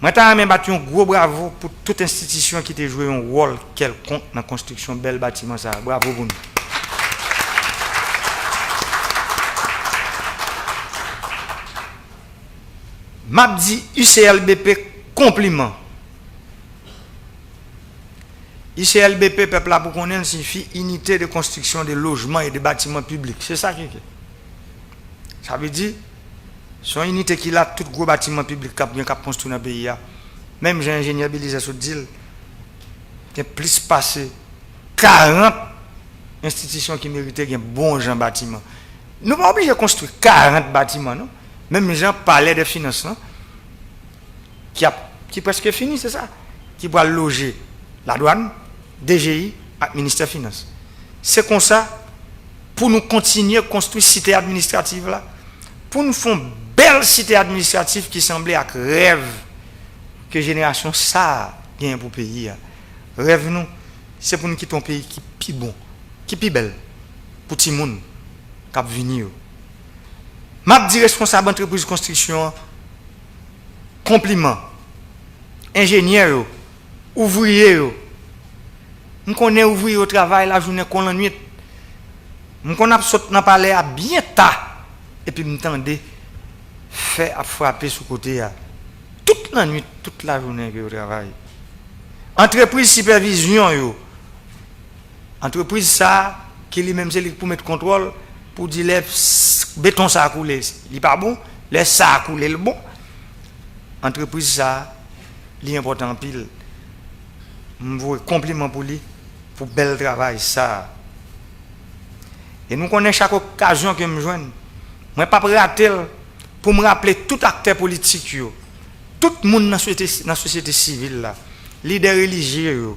je vais battre un gros bravo pour toute institution qui a joué un rôle quelconque dans la construction de bel bâtiment ça. Bravo pour nous. M'a dit UCLBP compliment. ICLBP, peuple là pour connaître, signifie unité de construction de logements et de bâtiments publics. C'est ça qui est. Ça veut dire, c'est une unité qui a tout gros bâtiment public qui a bien construit dans le pays. Même j'ai un ingénieur Bélisa Soudil, qui a plus passé 40 institutions qui méritaient un bon genre bâtiment. Nous ne sommes pas obligés de construire 40 bâtiments, non? Même les gens parlaient de financement, qui est presque fini, c'est ça? Qui va loger la douane, DGI et le ministère des Finances. C'est comme ça, pour nous continuer à construire une cité administrative là, pour nous faire une belle cité administrative qui semblait à rêve que génération ça gagne pour le pays. Rêve nous, c'est pour nous quitter un pays qui est plus bon, qui est plus belle, pour tout le monde qui venir. Je dis responsable d'entreprise de construction, compliment, ingénieur, ouvrier. Je connais ouvrier au travail la journée qu'on l'ennuie. Je connais sauté dans le palais à bien tard. Et puis je m'entendais faire à frapper sur le côté toute la nuit, toute la journée que je travaille. Entreprise supervision, entreprise ça, qui lui-même c'est pour mettre contrôle, pour dire les béton ça a coulé, il n'est pas bon, les ça a coulé le bon. Entreprise ça, l'important pile. Je vous compliment pour lui, pour bel travail ça. Et nous connaissons chaque occasion que je me joigne. Je ne vais pas rater pour me rappeler tout acteur politique, tout le monde dans la société civile, là, leader religieux,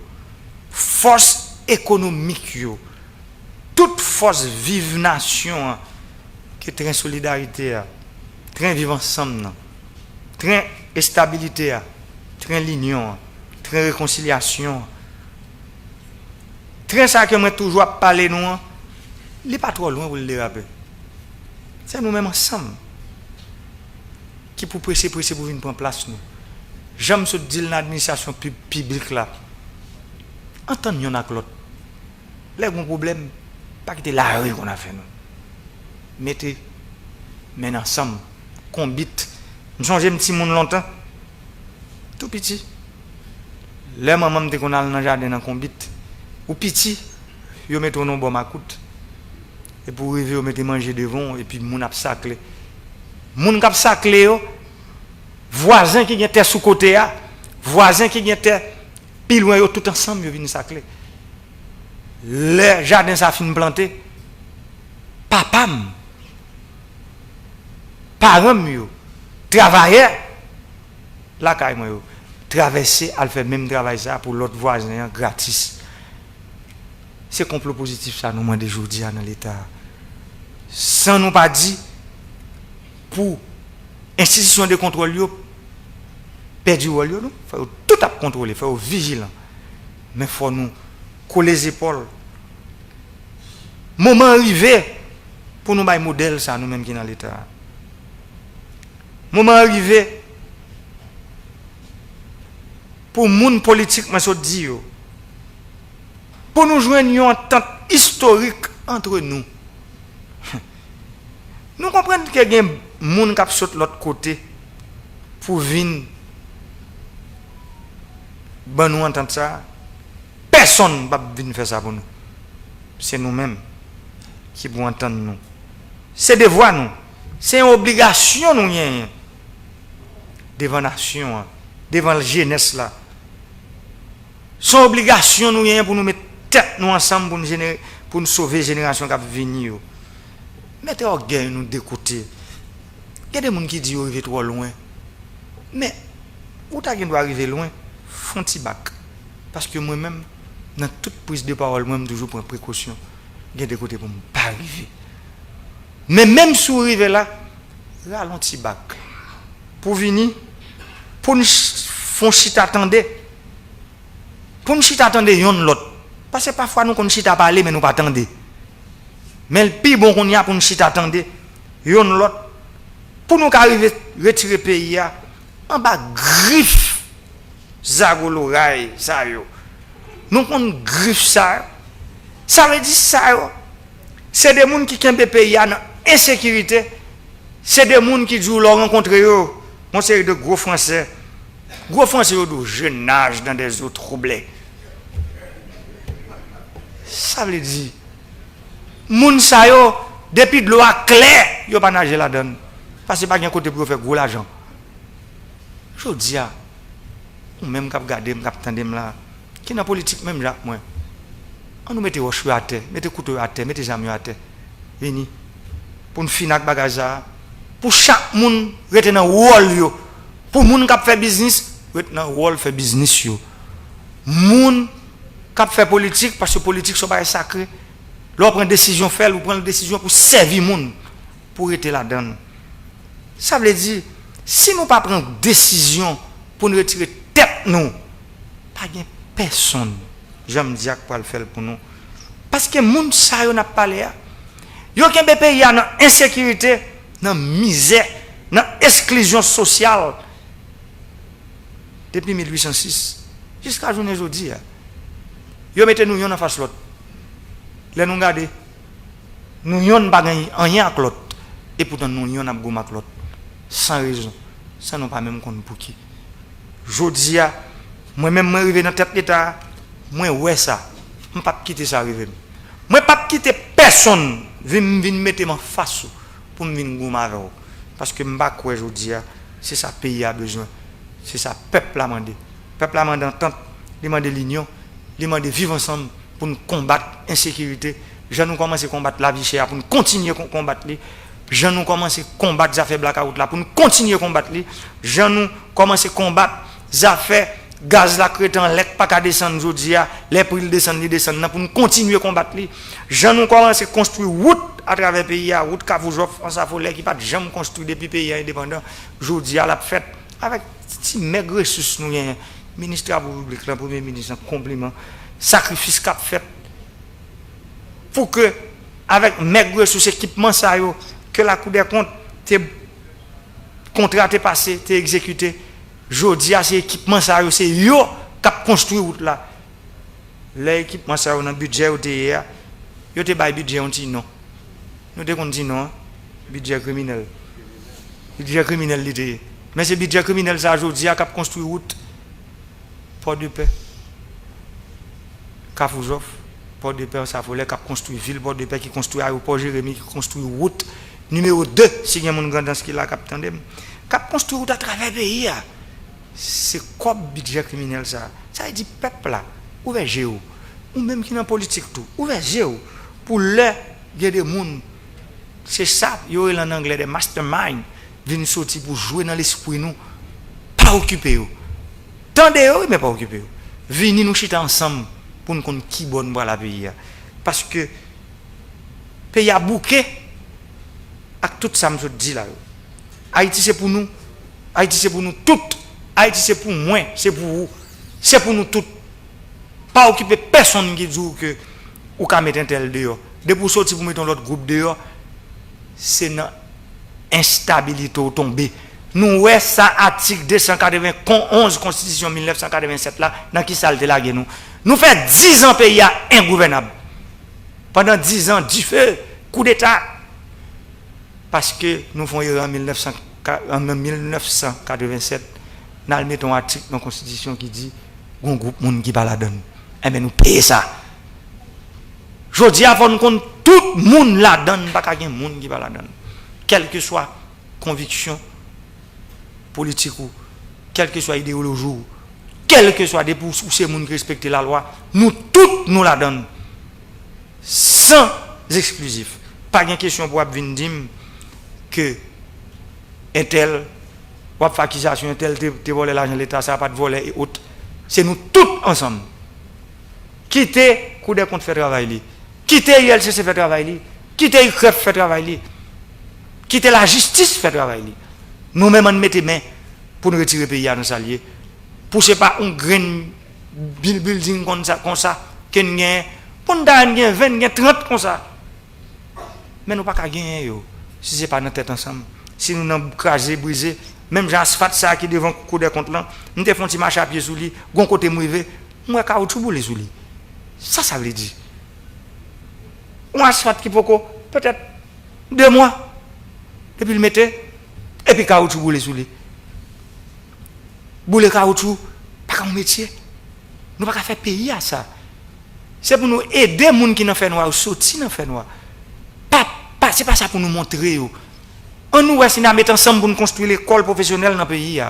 force économique, toute force vive nation, qui est très solidarité, très vivre ensemble, très stabilité, très l'union, très réconciliation, très ça que moi toujours parler nous, il n'est pas trop loin pour le déraper. C'est nous-mêmes ensemble qui pour presser pour venir prendre place nous. J'aime ce dire l'administration publique là. Entendre yon avec l'autre. Les gros problèmes, pas quitter la rue qu'on a fait nous. Mettez men ensemble, combite. Nous changeons un petit monde longtemps. Tout petit. Les mamans me qu'on a dans le jardin dans combite. Ou petit, yo mettez au nom bon macoute. Et pour arriver yo mettez manger devant et puis moun ap saclé. Moun k'ap saclé yo, voisin qui était sous côté a, voisin qui était plus loin yo tout ensemble yo vinn saclé. Le jardin ça fin planté. Papam parents yo travailler la caille moi yo traverser al faire même travail ça pour l'autre voisin gratis. C'est complot positif ça nous demande aujourd'hui dans l'état. Sans nous pas dit pour institution de contrôle yo perdu rôle yo nous faut tout à contrôler, faut vigilant. Mais faut nous coller les épaules. Moment arrivé pour nous bailler modèle ça nous même qui dans l'état. Moment arrivé pour moun politique moi so dit yo pour nous joindre une entente historique entre nous. Nous comprenons qu'il y a des gens qui sont de l'autre côté pour venir nous entendre ça. Personne ne va venir faire ça pour nous. C'est nous-mêmes qui vont entendre nous. C'est devoir nous. C'est une obligation nous devant la nation, devant la jeunesse là. C'est une obligation nous pour nous mettre tête nous ensemble pour nous sauver la génération qui va venir. Mettez orgueil nous de côté. Il y a des gens qui disent qu'ils arrivent trop loin. Mais, où tu dois arriver loin, font petit bac. Parce que moi-même, dans toute prise de parole, moi-même toujours prends précaution. Il y a des côtés pour ne pas arriver. Mais même si vous arrivez là, ralenti bac. Pour venir, pour nous faire chita attendre. Pour nous chita attendre yon l'autre. Parce que parfois nous, quand nous chita parler, mais nous pas attendre. Mais le plus bon qu'on y a pour nous chita attendre, yon l'autre. Pour nous arriver retirer le pays, en bas griffe, zagolo ray, ça yo. Nous on griffe ça. Ça veut dire ça yo. C'est des gens qui kembe le pays en insécurité. C'est des gens qui jouent leur rencontre yo. On série de gros Français. Gros Français yo de jeune âge dans des eaux troublées. Ça veut dire moun sa yo depuis de l'eau claire, yo pas nager là-dedans. Parce que pas un côté pour faire gros l'argent. Je dis à ou même cap garder cap tandem là qui dans politique même Jacques moi. On nous mette roche à terre, mettez couteau à terre, mettez jambe à terre. Vini pour nous finir avec bagage ça. Pour chaque monde rete dans rôle yo. Pour moun cap faire business, rete dans rôle faire business yo. Moun cap faire politique parce que politique sont pas sacré. L'on prend décision faire ou prend décision pour servir monde pour être là-dedans. Ça veut dire si nous pas prendre décision pour nous retirer tête nous, pas gain personne. J'aime dire quoi le faire pour nous. Parce que monde ça yo n'a parlé. Yo kembe pays dans insécurité, dans misère, dans exclusion sociale depuis 1806 jusqu'à journée aujourd'hui. Yo mettez nous yon en face l'autre. Là nous regarder. Nous yon pas rien avec l'autre et pourtant nous yon a gomme avec l'autre sans raison. Ça non pas même compte pour qui. Jodi a moi même arrivé dans tête l'état, moi ouais ça. On pas quitter ça arriver. Moi pas quitter personne vinn mettre en face pour me venir gomme avec parce que m'pa quoi jodi a c'est ça pays a besoin. C'est ça peuple a demandé. Peuple a demandé entente, demandé l'union, demandé vivre ensemble pour nous combattre l'insécurité. Je nous commencer à combattre la vie chère pour nous continuer à combattre je nous commence à combattre les affaires blackout là pour nous continuer à combattre les, je nous commence à combattre les affaires gaz la crétan lek pas qu'à descendre aujourd'hui les prix descendent pour nous continuer à combattre les, je nous commence à construire route à travers le pays, route Kavoujof, en Safolé qui pas jamais construit depuis pays indépendant, aujourd'hui à la fête avec si maigre ressources nous y ministre de la République, le premier ministre, un compliment, sacrifice qu'a fait pour que avec maigre ressources équipement ça yo que la Cour des comptes te contrat t'est passé, t'est exécuté. Jodi à ces équipements ça c'est yo qui a construit route là. L'équipement ça dans budget au TIA, yo te bail budget on dit non. Nous te dit non, budget criminel. Budget criminel l'idée. Mais c'est budget criminel ça jodi a cap construit route Port de Paix. Kafoujof, Port de Paix ça folait cap construit ville Port de Paix qui construit aéroport Jérémy qui construit route numéro 2 si il y a mon grand dans ce qui là cap tandem. Cap construit route à travers le pays. C'est quoi budget criminel ça? Ça veut dire peuple là, ouvert géo, ou même qui dans politique tout, ouvert géo, pour le il y a des gens, c'est ça, il y a en anglais des mastermind, viennent sortir pour jouer dans l'esprit nous, pas occuper eux. Tendez eux, mais pas occuper eux. Venez nous chiter ensemble pour nous connaître qui bonne pour la pays. Parce que pays a bouquet avec tout ça, je dis là. Haïti c'est pour nous, Haïti c'est pour nous toutes. Haïti c'est pour moi, c'est pour vous, c'est pour nous tous. Pas occuper personne qui dit que ou qu'à mettre un tel dehors. De pour sortir pour mettre l'autre groupe dehors, c'est une instabilité au tomber. Nous ouais ça article 291 Constitution 1987 là dans qui ça la nous. Nous fait 10 ans pays ingouvernable. Pendant 10 ans du feu, coup d'état parce que nous faisons en 1987 nous mettons un article dans la Constitution qui dit un groupe monde qui va la donne. Eh bien, nous payons ça. Je dis avant nous compte tout le monde la donne, pas qu'il y ait un monde qui va la donne. Quelle que soit conviction politique ou quelle que soit idéologie ou quel que soit des pouces ou ces gens qui respectent la loi, nous tous nous la donnons. Sans exclusif. Pas de question pour venir dire que un tel ou faire accusation un tel te volé l'argent de l'État, ça n'a pas de voler et autres. C'est nous tous ensemble. Quittez coup des comptes fait travail, quittez ILCC fait travail, quittez ICREF fait travail, quittez la justice fait travail. Nous-mêmes on mettons main pour nous retirer le pays à nos alliés. Poussez pas un grain building comme ça, qu'on gagne, pour nous gagner 20, 30 comme ça. Mais nous pas qu'à gagner si ce n'est pas notre tête ensemble. Si nous n'avons crasé, brisé, même j'ai asphalte ça qui devant le coup des comptes là, nous avons fait un marché à pied sous lui, gon côté mouvé, nous avons caoutchouc boulé sous lui. Ça veut dire. Un asphalte qui peut peut-être 2 mois, depuis le mettre, et puis caoutchouc boulé sous lui. Boulé caoutchouc, pas comme métier. Nous ne pouvons pas faire payer à ça. C'est pour nous aider les gens qui n'ont fait noir ou sortir dans fait noir. Ce n'est pas ça pour nous montrer. On nous si nous mettons ensemble pour nous construire l'école professionnelle dans le pays.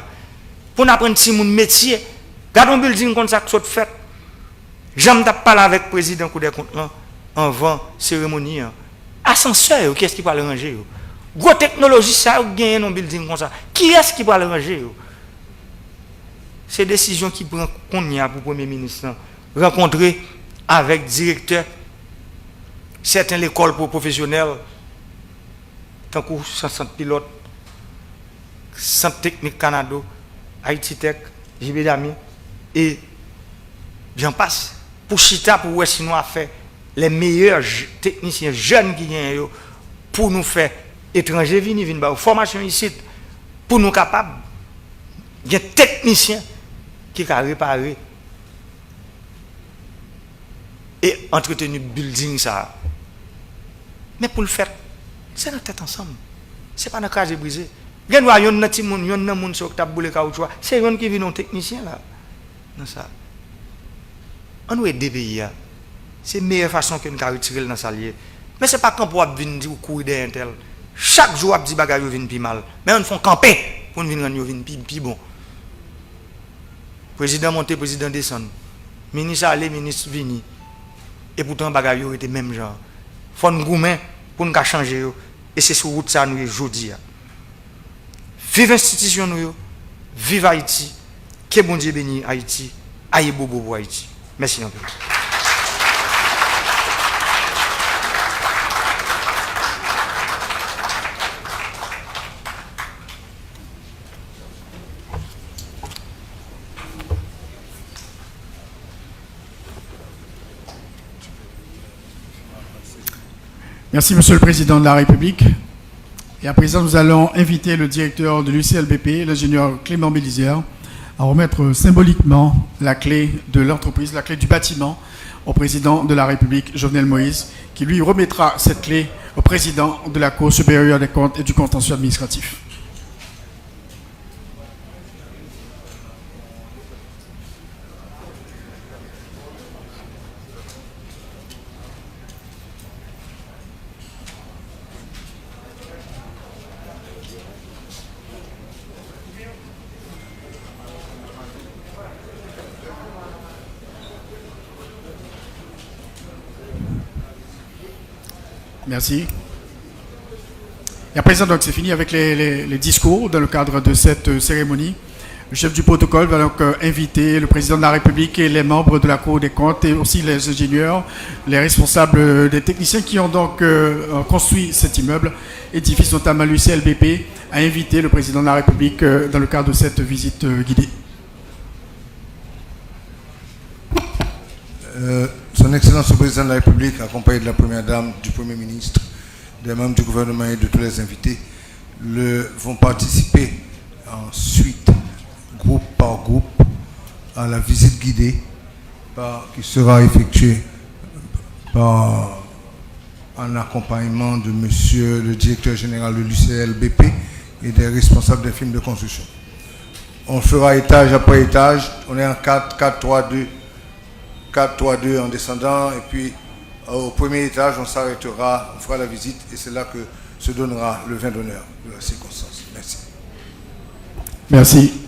Pour nous apprendre si mon métier. Gardons un building comme ça que soit fait. J'aime parler avec le président coup des comptes avant cérémonie. Ascenseur, qui est-ce qui va le ranger? Gros technologie, ça, gagne dans un building comme ça. Qui est-ce qui va le ranger? C'est décision qui prend pour le Premier ministre. Rencontrer avec le directeur certaines l'école professionnelle, tant que centre pilote, centre technique Canada, Haïti Tech, JBDami, et j'en passe. Pour Chita, pour voir si nous avons fait les meilleurs techniciens jeunes qui viennent pour nous faire étrangers venir formation ici, pour nous capables, il y a des techniciens qui ont réparé et entretenu le building ça. Mais pour le faire, c'est notre tête ensemble. Ce n'est pas notre case brisé. Il y a un petit monde, il y a un monde qui a boulé caoutchouc. C'est un qui vient un technicien là. Non ça. On nous aide des pays. C'est la meilleure façon que nous avons retiré dans salier. Mais ce n'est pas quand on venir dire courir derrière tel. Chaque jour on dit bagaille vient plus mal. Mais on fait camper pour venir rendre plus bon. Président monté, président descend. Ministre allé, ministre vini. Et pourtant bagaille était même genre. Faut nous goumer pour nous changer. Et c'est sur route ça nous aujourd'hui. Vive institution nous, vive Haïti, que bon Dieu bénisse Haïti, aïe bobo pour Haïti. Merci un peu. Merci, Monsieur le Président de la République. Et à présent, nous allons inviter le directeur de l'UCLBP, l'ingénieur Clément Bélizière, à remettre symboliquement la clé de l'entreprise, la clé du bâtiment, au président de la République, Jovenel Moïse, qui lui remettra cette clé au président de la Cour supérieure des comptes et du contentieux administratif. Merci. Et à présent, donc, c'est fini avec les discours dans le cadre de cette cérémonie. Le chef du protocole va donc inviter le président de la République et les membres de la Cour des comptes et aussi les ingénieurs, les responsables des techniciens qui ont donc construit cet immeuble, édifice notamment l'UCLBP, à inviter le président de la République dans le cadre de cette visite guidée. Son Excellence le Président de la République, accompagné de la Première Dame, du Premier ministre, des membres du gouvernement et de tous les invités, vont participer ensuite, groupe par groupe, à la visite guidée qui sera effectuée en accompagnement de Monsieur le directeur général de l'UCLBP et des responsables des firmes de construction. On fera étage après étage, on est en 4-3-2. 4-3-2 en descendant, et puis au premier étage, on s'arrêtera, on fera la visite, et c'est là que se donnera le vin d'honneur de la circonstance. Merci. Merci.